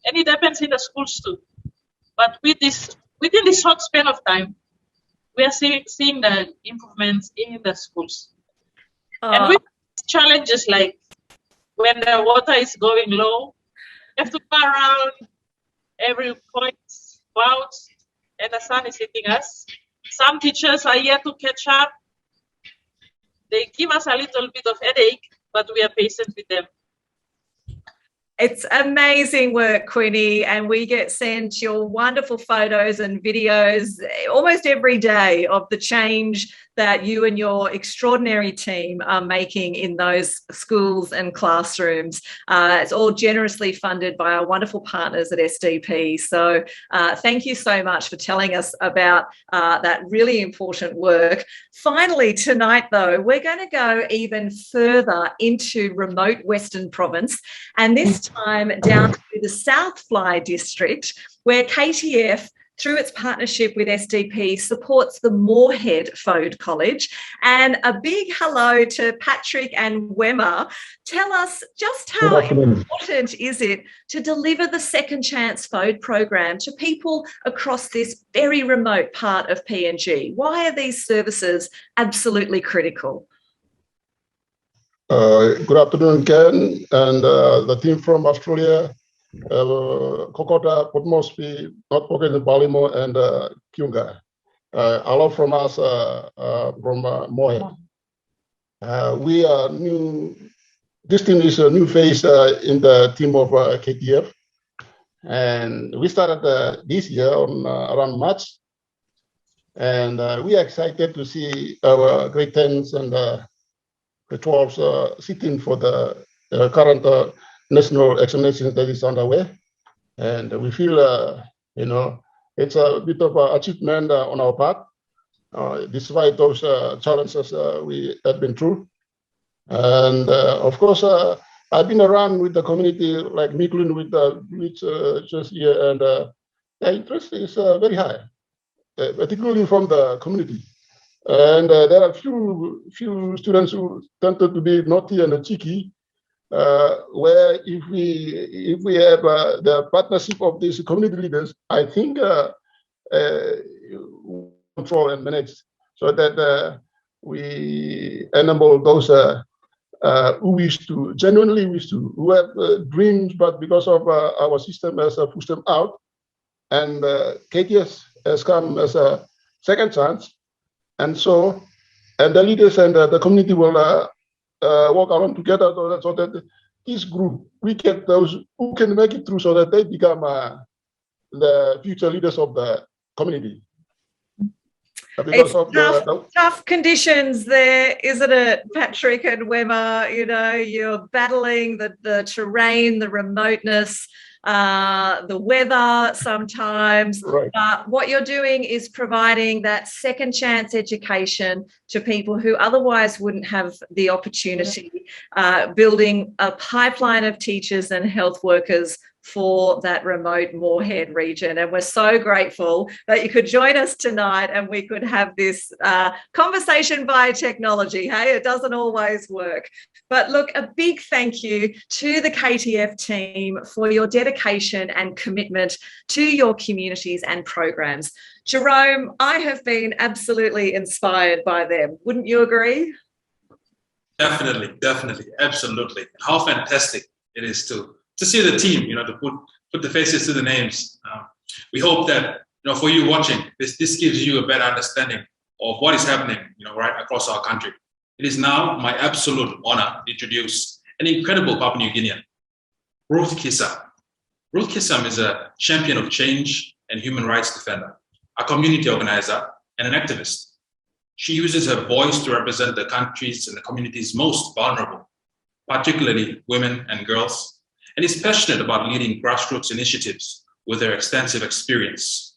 and it happens in the schools too. But with these within this short span of time, we are seeing the improvements in the schools. And with challenges like when the water is going low, you have to go around every point out, and the sun is hitting us. Some teachers are here to catch up. They give us a little bit of headache, but we are patient with them. It's amazing work, Queenie, and we get sent your wonderful photos and videos almost every day of the change that you and your extraordinary team are making in those schools and classrooms. It's all generously funded by our wonderful partners at SDP. So thank you so much for telling us about that really important work. Finally, tonight, though, we're going to go even further into remote Western Province, and this time down to the South Fly district, where KTF, through its partnership with SDP, supports the Moorhead Fode College. And a big hello to Patrick and Wemma. Tell us just how important is it to deliver the Second Chance Fode program to people across this very remote part of PNG? Why are these services absolutely critical? Good afternoon, Ken, and the team from Australia. Kokoda, Port Moresby, North Pokot, Balimo, and Kiunga. A lot from us from Moorhead. We are new. This team is a new face in the team of KTF, and we started this year on around March, and we are excited to see our grade 10s and grade 12s sitting for the current national examinations that is underway, and we feel, it's a bit of an achievement on our part, despite those challenges we have been through. And of course, I've been around with the community, like Miklun with the village just here, and the interest is very high, particularly from the community. And there are few students who tended to be naughty and cheeky, where if we have the partnership of these community leaders, I think control and manage so that we enable those who genuinely wish to, who have dreams, but because of our system has pushed them out, and KTS has come as a second chance, and the leaders and the community will work around together so that this group, we get those who can make it through so that they become the future leaders of the community. Because it's tough conditions there, isn't it, Patrick and Wemma? You're battling the terrain, the remoteness, the weather sometimes. Right. But what you're doing is providing that second chance education to people who otherwise wouldn't have the opportunity, building a pipeline of teachers and health workers for that remote Moorhead region. And we're so grateful that you could join us tonight and we could have this conversation via technology. Hey, it doesn't always work. But look, a big thank you to the KTF team for your dedication and commitment to your communities and programs. Jerome, I have been absolutely inspired by them. Wouldn't you agree? Definitely, absolutely. How fantastic it is to see the team, to put the faces to the names. We hope that, for you watching, this gives you a better understanding of what is happening, right across our country. It is now my absolute honor to introduce an incredible Papua New Guinean, Ruth Kissam. Ruth Kissam is a champion of change and human rights defender, a community organizer, and an activist. She uses her voice to represent the countries and the communities most vulnerable, particularly women and girls, and is passionate about leading grassroots initiatives with her extensive experience.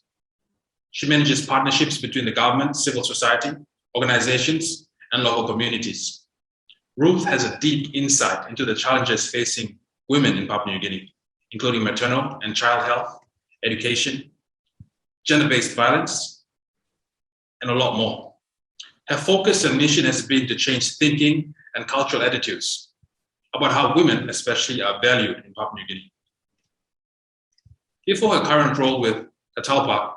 She manages partnerships between the government, civil society, organizations, and local communities. Ruth has a deep insight into the challenges facing women in Papua New Guinea, including maternal and child health, education, gender-based violence, and a lot more. Her focus and mission has been to change thinking and cultural attitudes about how women especially are valued in Papua New Guinea. Before her current role with Catalpa,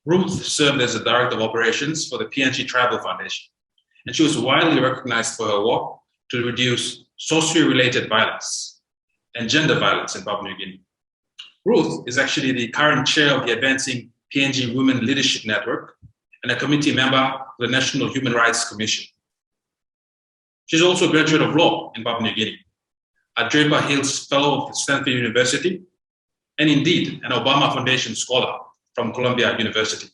Ruth served as the Director of Operations for the PNG Tribal Foundation, and she was widely recognized for her work to reduce socio-related violence and gender violence in Papua New Guinea. Ruth is actually the current chair of the Advancing PNG Women Leadership Network and a committee member of the National Human Rights Commission. She's also a graduate of law in Papua New Guinea, a Draper Hills Fellow of Stanford University, and indeed an Obama Foundation Scholar from Columbia University.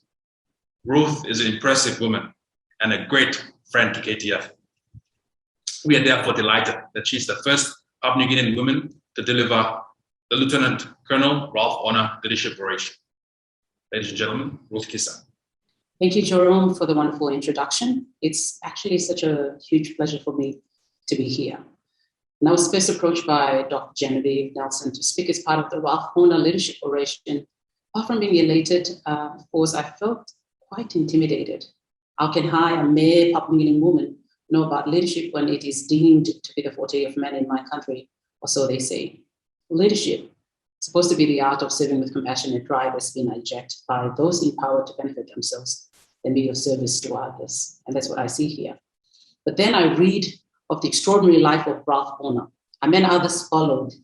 Ruth is an impressive woman and a great friend to KTF. We are therefore delighted that she's the first Papua New Guinean woman to deliver the Lieutenant Colonel Ralph Honner Leadership Oration. Ladies and gentlemen, Ruth Kissam. Thank you, Jerome, for the wonderful introduction. It's actually such a huge pleasure for me to be here. And I was first approached by Dr. Genevieve Nelson to speak as part of the Ralph Honner Leadership Oration. Apart from being elated, of course, I felt quite intimidated. How can I, a mere Papua New Guinean woman, know about leadership when it is deemed to be the forte of men in my country, or so they say? Leadership, supposed to be the art of serving with compassion and drive, has been hijacked by those empowered to benefit themselves and be of service to others. And that's what I see here. But then I read of the extraordinary life of Ralph Honner, and then others followed,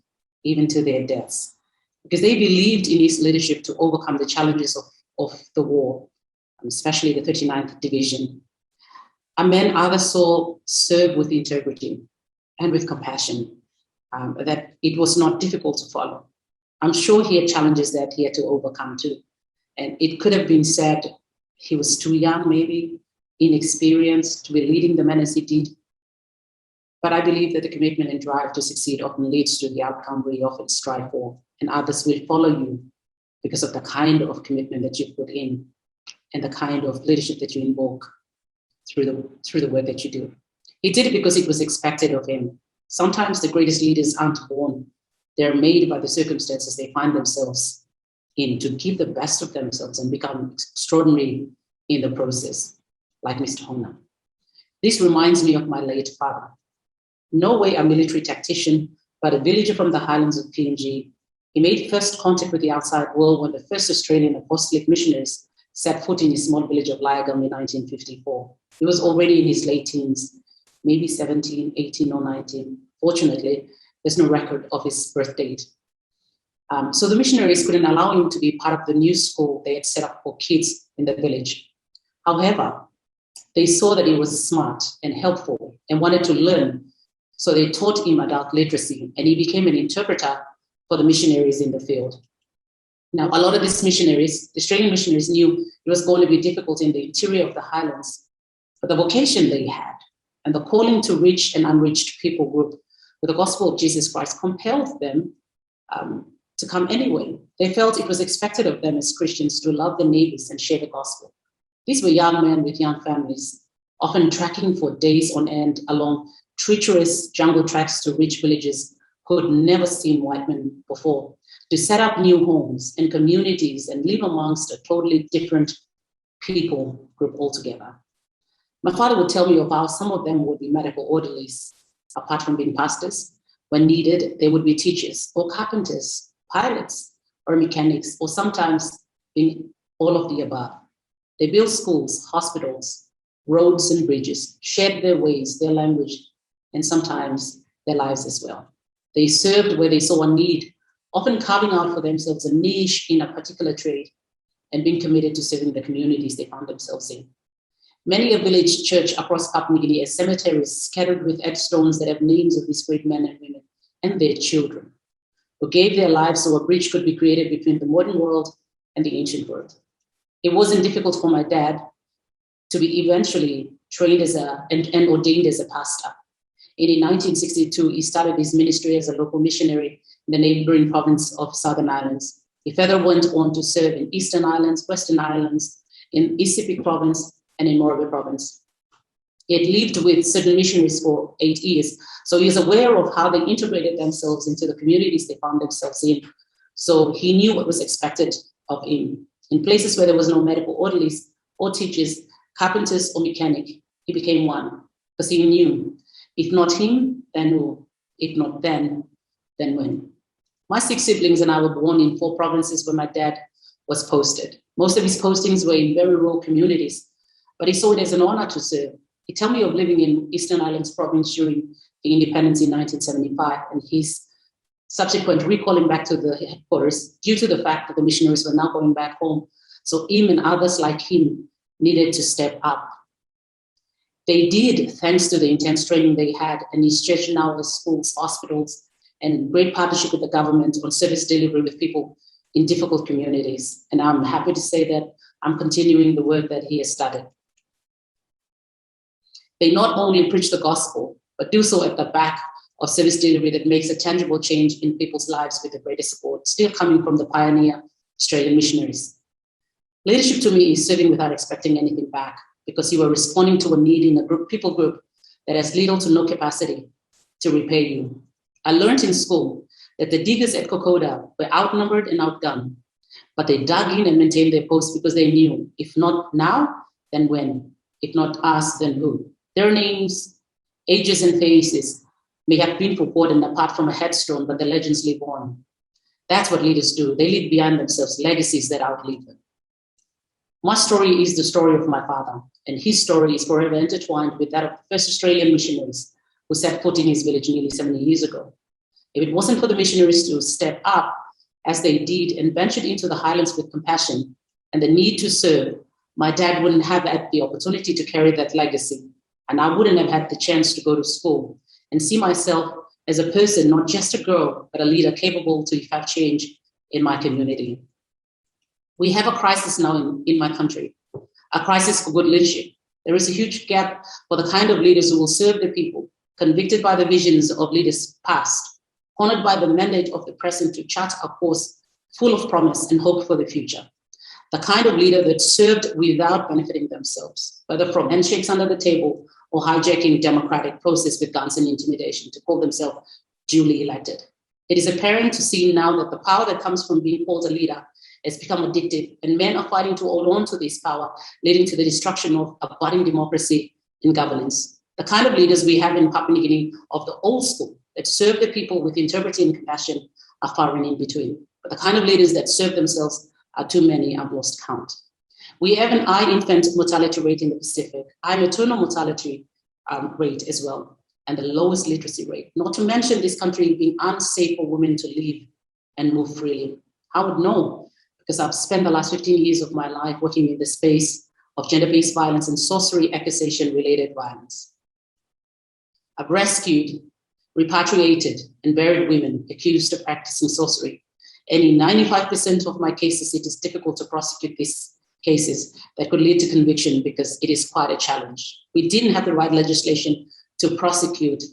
even to their deaths, because they believed in his leadership to overcome the challenges of the war, especially the 39th Division. And then others saw serve with integrity and with compassion, that it was not difficult to follow. I'm sure he had challenges that he had to overcome too. And it could have been said he was too young, maybe inexperienced to be leading the men as he did. But I believe that the commitment and drive to succeed often leads to the outcome we often strive for, and others will follow you because of the kind of commitment that you put in and the kind of leadership that you invoke through the work that you do. He did it because it was expected of him. Sometimes the greatest leaders aren't born. They're made by the circumstances they find themselves in to give the best of themselves and become extraordinary in the process, like Mr. Honner. This reminds me of my late father. No way a military tactician, but a villager from the highlands of PNG. He made first contact with the outside world when the first Australian apostolic missionaries set foot in his small village of Lyagam in 1954. He was already in his late teens, maybe 17, 18, or 19. Fortunately, there's no record of his birth date. So the missionaries couldn't allow him to be part of the new school they had set up for kids in the village. However, they saw that he was smart and helpful and wanted to learn. So they taught him adult literacy, and he became an interpreter for the missionaries in the field. Now, a lot of these missionaries, the Australian missionaries, knew it was going to be difficult in the interior of the highlands, but the vocation they had and the calling to reach an unreached people group with the gospel of Jesus Christ compelled them to come anyway. They felt it was expected of them as Christians to love their neighbors and share the gospel. These were young men with young families, often trekking for days on end along treacherous jungle tracks to reach villages who had never seen white men before, to set up new homes and communities and live amongst a totally different people group altogether. My father would tell me of how some of them would be medical orderlies, apart from being pastors. When needed, they would be teachers or carpenters, pilots or mechanics, or sometimes in all of the above. They built schools, hospitals, roads and bridges, shared their ways, their language, and sometimes their lives as well. They served where they saw a need, often carving out for themselves a niche in a particular trade and being committed to serving the communities they found themselves in. Many a village church across Papua New Guinea has cemeteries scattered with headstones that have names of these great men and women and their children, who gave their lives so a bridge could be created between the modern world and the ancient world. It wasn't difficult for my dad to be eventually trained as and ordained as a pastor. And in 1962, he started his ministry as a local missionary in the neighboring province of Southern Islands. He further went on to serve in Eastern Islands, Western Islands, in East Sepik province, and in Morobe province. He had lived with certain missionaries for 8 years, so he is aware of how they integrated themselves into the communities they found themselves in. So he knew what was expected of him. In places where there was no medical orderlies or teachers, carpenters or mechanic, he became one, because he knew, if not him, then who? If not then when? My 6 siblings and I were born in 4 provinces where my dad was posted. Most of his postings were in very rural communities, but he saw it as an honor to serve. He told me of living in Eastern Islands province during the independence in 1975 and his subsequent recalling back to the headquarters due to the fact that the missionaries were now going back home. So him and others like him needed to step up. They did, thanks to the intense training they had, and he stretched now as schools, hospitals, and in great partnership with the government on service delivery with people in difficult communities. And I'm happy to say that I'm continuing the work that he has started. They not only preach the gospel, but do so at the back of service delivery that makes a tangible change in people's lives with the greatest support, still coming from the pioneer Australian missionaries. Leadership to me is serving without expecting anything back, because you are responding to a need in a people group that has little to no capacity to repay you. I learned in school that the diggers at Kokoda were outnumbered and outgunned, but they dug in and maintained their posts because they knew, if not now, then when? If not us, then who? Their names, ages, and faces may have been forgotten apart from a headstone, but the legends live on. That's what leaders do. They leave behind themselves legacies that outlive them. My story is the story of my father, and his story is forever intertwined with that of the first Australian missionaries who set foot in his village nearly 70 years ago. If it wasn't for the missionaries to step up as they did and ventured into the highlands with compassion and the need to serve, my dad wouldn't have had the opportunity to carry that legacy, and I wouldn't have had the chance to go to school and see myself as a person, not just a girl, but a leader capable to effect change in my community. We have a crisis now in my country, a crisis for good leadership. There is a huge gap for the kind of leaders who will serve the people, convicted by the visions of leaders past, honored by the mandate of the present to chart a course full of promise and hope for the future. The kind of leader that served without benefiting themselves, whether from handshakes under the table or hijacking democratic process with guns and intimidation to call themselves duly elected. It is apparent to see now that the power that comes from being called a leader has become addictive, and men are fighting to hold on to this power, leading to the destruction of a budding democracy in governance. The kind of leaders we have in Papua New Guinea of the old school that serve the people with integrity and compassion are far and in between. But the kind of leaders that serve themselves are too many, I've lost count. We have an high infant mortality rate in the Pacific, high maternal mortality rate as well, and the lowest literacy rate. Not to mention this country being unsafe for women to live and move freely. I would know, because I've spent the last 15 years of my life working in the space of gender-based violence and sorcery accusation-related violence. I've rescued, repatriated, and buried women accused of practicing sorcery. And in 95% of my cases, it is difficult to prosecute these cases that could lead to conviction because it is quite a challenge. We didn't have the right legislation to prosecute,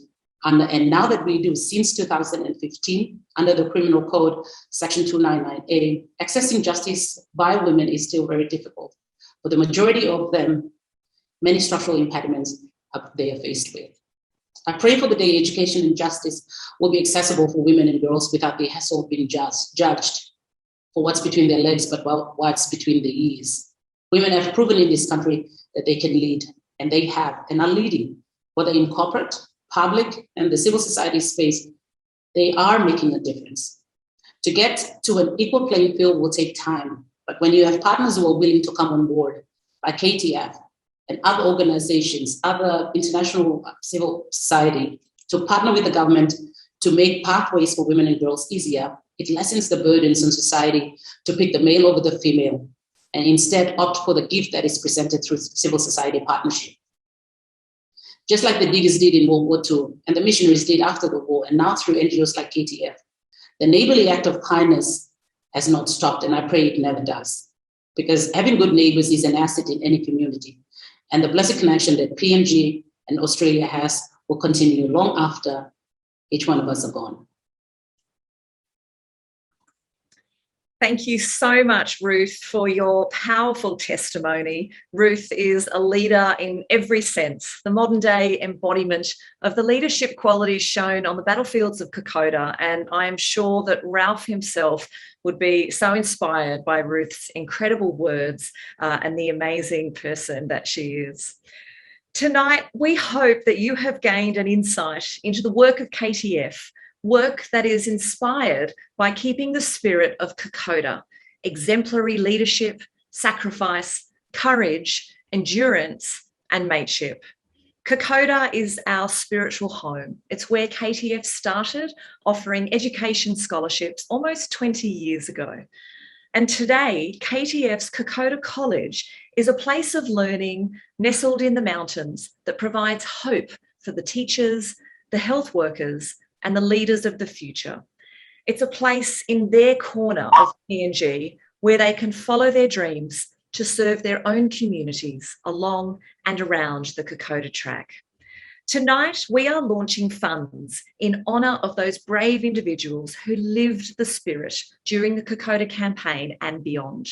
and now that we do, since 2015, under the Criminal Code, Section 299A, accessing justice by women is still very difficult. For the majority of them, many structural impediments they are faced with. I pray for the day education and justice will be accessible for women and girls without the hassle of being judged for what's between their legs, but what's between their ears. Women have proven in this country that they can lead, and they have, and are leading, whether in corporate, public, and the civil society space. They are making a difference. To get to an equal playing field will take time, but when you have partners who are willing to come on board, like KTF and other organizations, other international civil society, to partner with the government to make pathways for women and girls easier, it lessens the burdens on society to pick the male over the female, and instead opt for the gift that is presented through civil society partnership. Just like the diggers did in World War II, and the missionaries did after the war, and now through NGOs like KTF, the neighborly act of kindness has not stopped, and I pray it never does. Because having good neighbors is an asset in any community, and the blessed connection that PNG and Australia has will continue long after each one of us are gone. Thank you so much, Ruth, for your powerful testimony. Ruth is a leader in every sense, the modern day embodiment of the leadership qualities shown on the battlefields of Kokoda, and I am sure that Ralph himself would be so inspired by Ruth's incredible words and the amazing person that she is. Tonight, we hope that you have gained an insight into the work of KTF, work that is inspired by keeping the spirit of Kokoda, exemplary leadership, sacrifice, courage, endurance, and mateship. Kokoda is our spiritual home. It's where KTF started offering education scholarships almost 20 years ago. And today, KTF's Kokoda College is a place of learning nestled in the mountains that provides hope for the teachers, the health workers, and the leaders of the future. It's a place in their corner of PNG where they can follow their dreams to serve their own communities along and around the Kokoda track. Tonight, we are launching funds in honour of those brave individuals who lived the spirit during the Kokoda campaign and beyond.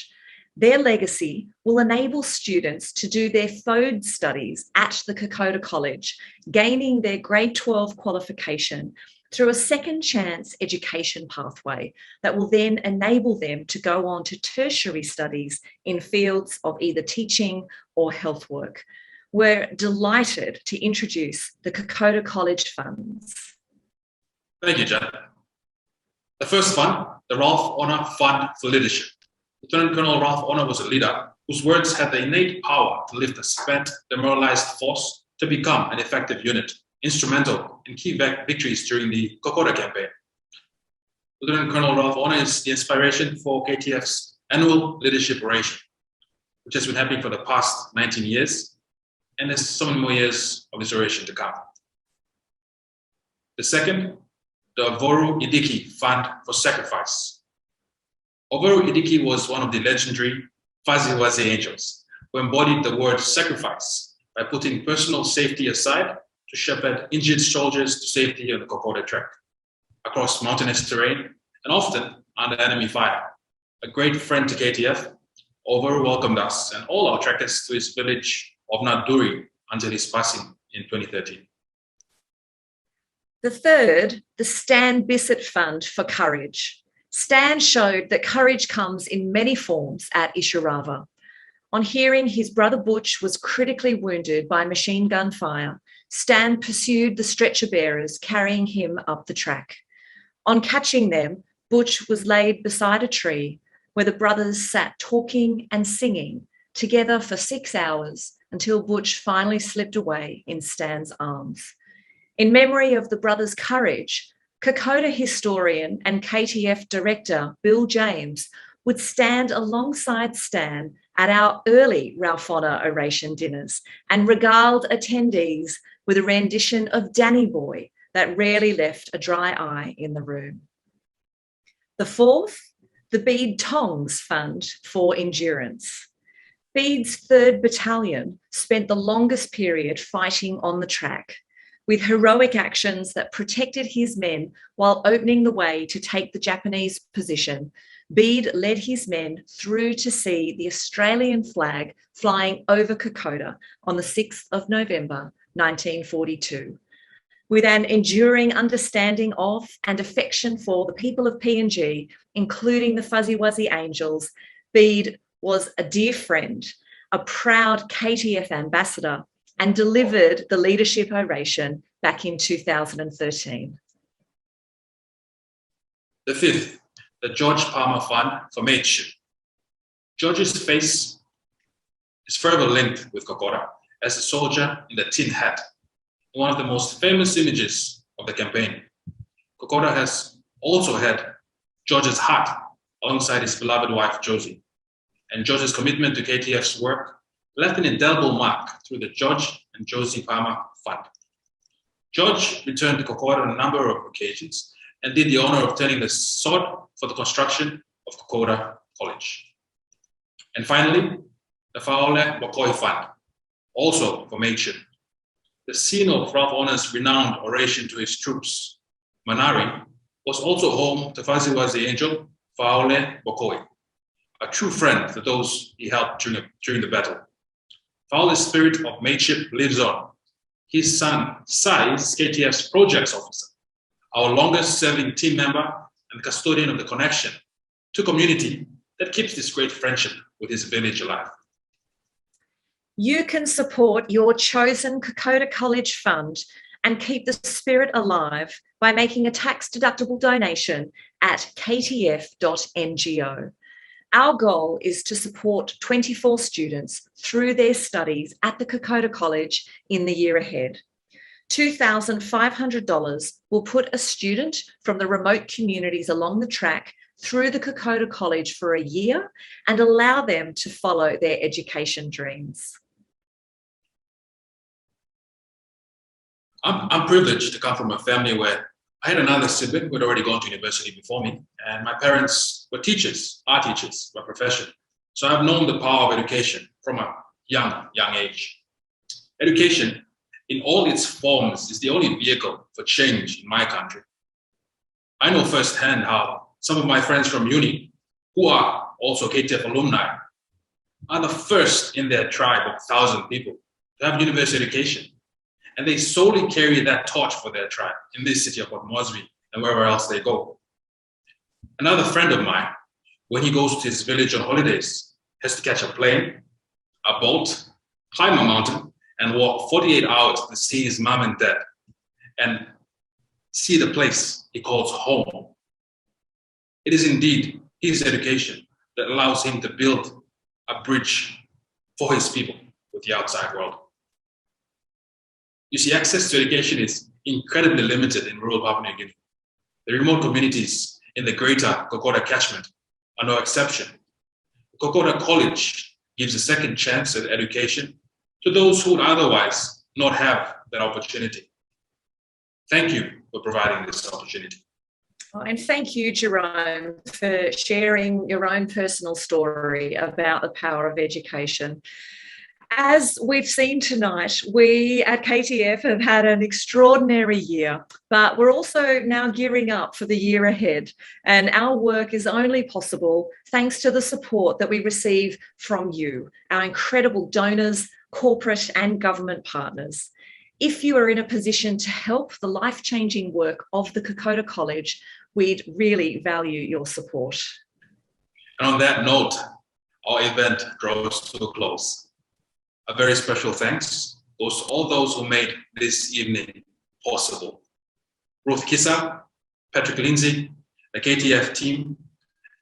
Their legacy will enable students to do their FODE studies at the Kokoda College, gaining their grade 12 qualification through a second chance education pathway that will then enable them to go on to tertiary studies in fields of either teaching or health work. We're delighted to introduce the Kokoda College Funds. Thank you, Jen. The first fund, the Ralph Honner Fund for Leadership. Lieutenant Colonel Ralph Honner was a leader whose words had the innate power to lift a spent, demoralized force to become an effective unit, instrumental in key victories during the Kokoda campaign. Lieutenant Colonel Ralph Honner is the inspiration for KTF's annual leadership oration, which has been happening for the past 19 years, and there's so many more years of this oration to come. The second, the Ovoru Idiki Fund for Sacrifice. Ovoru Idiki was one of the legendary Faziwazi angels who embodied the word sacrifice by putting personal safety aside to shepherd injured soldiers to safety on the Kokoda track, across mountainous terrain, and often under enemy fire. A great friend to KTF, Ovoru welcomed us and all our trekkers to his village of Naduri until his passing in 2013. The third, the Stan Bissett Fund for Courage. Stan showed that courage comes in many forms at Ishirava. On hearing his brother Butch was critically wounded by machine gun fire, Stan pursued the stretcher bearers carrying him up the track. On catching them, Butch was laid beside a tree where the brothers sat talking and singing together for 6 hours until Butch finally slipped away in Stan's arms. In memory of the brothers' courage, Kokoda historian and KTF director Bill James would stand alongside Stan at our early Ralph Honner Oration dinners and regaled attendees with a rendition of Danny Boy that rarely left a dry eye in the room. The fourth, the Bede Tongs Fund for Endurance. Bede's 3rd Battalion spent the longest period fighting on the track, with heroic actions that protected his men while opening the way to take the Japanese position. Bede led his men through to see the Australian flag flying over Kokoda on the 6th of November, 1942. With an enduring understanding of and affection for the people of PNG, including the Faziwazi Angels, Bede was a dear friend, a proud KTF ambassador, and delivered the leadership oration back in 2013. The fifth, the George Palmer Fund for Mateship. George's face is forever linked with Kokoda as a soldier in the tin hat, one of the most famous images of the campaign. Kokoda has also had George's heart alongside his beloved wife, Josie. And George's commitment to KTF's work left an indelible mark through the George and Josie Palmer Fund. George returned to Kokoda on a number of occasions and did the honor of turning the sod for the construction of Kokoda College. And finally, the Faole Bokoi Fund, also for mateship. The scene of Ralph Honner's renowned oration to his troops, Manari, was also home to Faziwazi angel Faole Bokoi, a true friend to those he helped during the battle. Faole's spirit of mateship lives on. His son, Sai, is KTF's projects officer, our longest serving team member and custodian of the connection to community that keeps this great friendship with his village alive. You can support your chosen Kokoda College Fund and keep the spirit alive by making a tax-deductible donation at ktf.ngo. Our goal is to support 24 students through their studies at the Kokoda College in the year ahead. $2,500 will put a student from the remote communities along the track through the Kokoda College for a year and allow them to follow their education dreams. I'm privileged to come from a family where I had another sibling who had already gone to university before me, and my parents were teachers, are teachers by profession. So I've known the power of education from a young age. Education, in all its forms, is the only vehicle for change in my country. I know firsthand how some of my friends from uni, who are also KTF alumni, are the first in their tribe of 1,000 people to have university education. And they solely carry that torch for their tribe in this city of Port Moresby and wherever else they go. Another friend of mine, when he goes to his village on holidays, has to catch a plane, a boat, climb a mountain, and walk 48 hours to see his mom and dad and see the place he calls home. It is indeed his education that allows him to build a bridge for his people with the outside world. You see, access to education is incredibly limited in rural Papua New Guinea. The remote communities in the greater Kokoda catchment are no exception. The Kokoda College gives a second chance at education to those who would otherwise not have that opportunity. Thank you for providing this opportunity. And thank you, Jerome, for sharing your own personal story about the power of education. As we've seen tonight, we at KTF have had an extraordinary year, but we're also now gearing up for the year ahead. And our work is only possible thanks to the support that we receive from you, our incredible donors, corporate and government partners. If you are in a position to help the life-changing work of the Kokoda College, we'd really value your support. And on that note, our event draws to a close. A very special thanks goes to all those who made this evening possible. Ruth Kissam, Patrick Lindsay, the KTF team,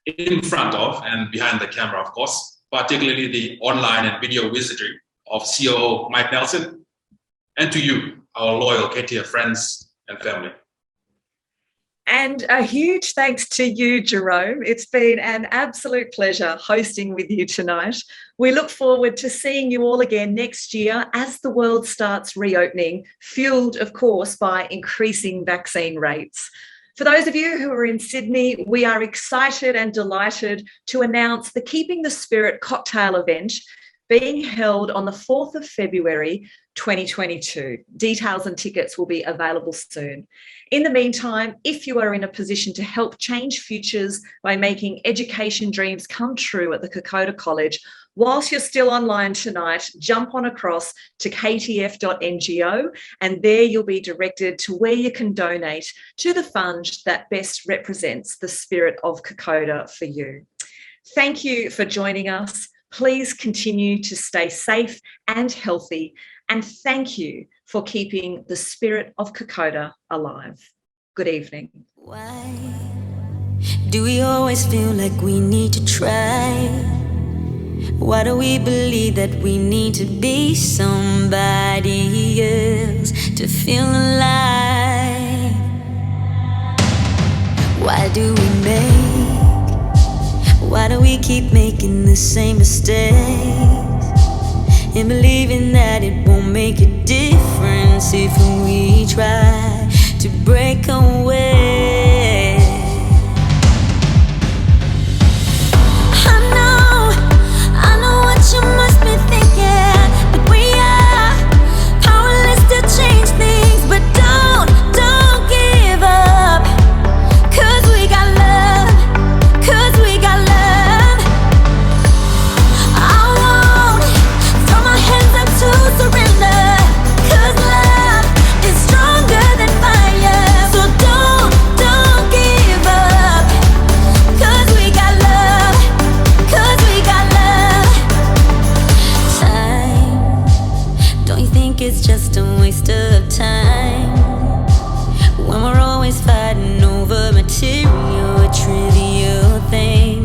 in front of and behind the camera, of course, particularly the online and video wizardry of COO Mike Nelson, and to you, our loyal KTF friends and family. And a huge thanks to you, Jerome. It's been an absolute pleasure hosting with you tonight. We look forward to seeing you all again next year as the world starts reopening, fueled, of course, by increasing vaccine rates. For those of you who are in Sydney, we are excited and delighted to announce the Keeping the Spirit cocktail event being held on the 4th of February 2022. Details and tickets will be available soon. In the meantime, if you are in a position to help change futures by making education dreams come true at the Kokoda College, whilst you're still online tonight, jump on across to ktf.ngo and there you'll be directed to where you can donate to the fund that best represents the spirit of Kokoda for you. Thank you for joining us. Please continue to stay safe and healthy, and thank you for keeping the spirit of Kokoda alive. Good evening. Why do we always feel like we need to try? Why do we believe that we need to be somebody else to feel alive? Why do we why do we keep making the same mistakes and believing that it won't make a difference if we try to break away? I know what you must be thinking, but we are powerless to change things. But don't give up, 'cause we got love, 'cause we got love. Surrender, 'cause love is stronger than fire. So don't give up, 'cause we got love, 'cause we got love. Time, don't you think it's just a waste of time when we're always fighting over material, trivial things?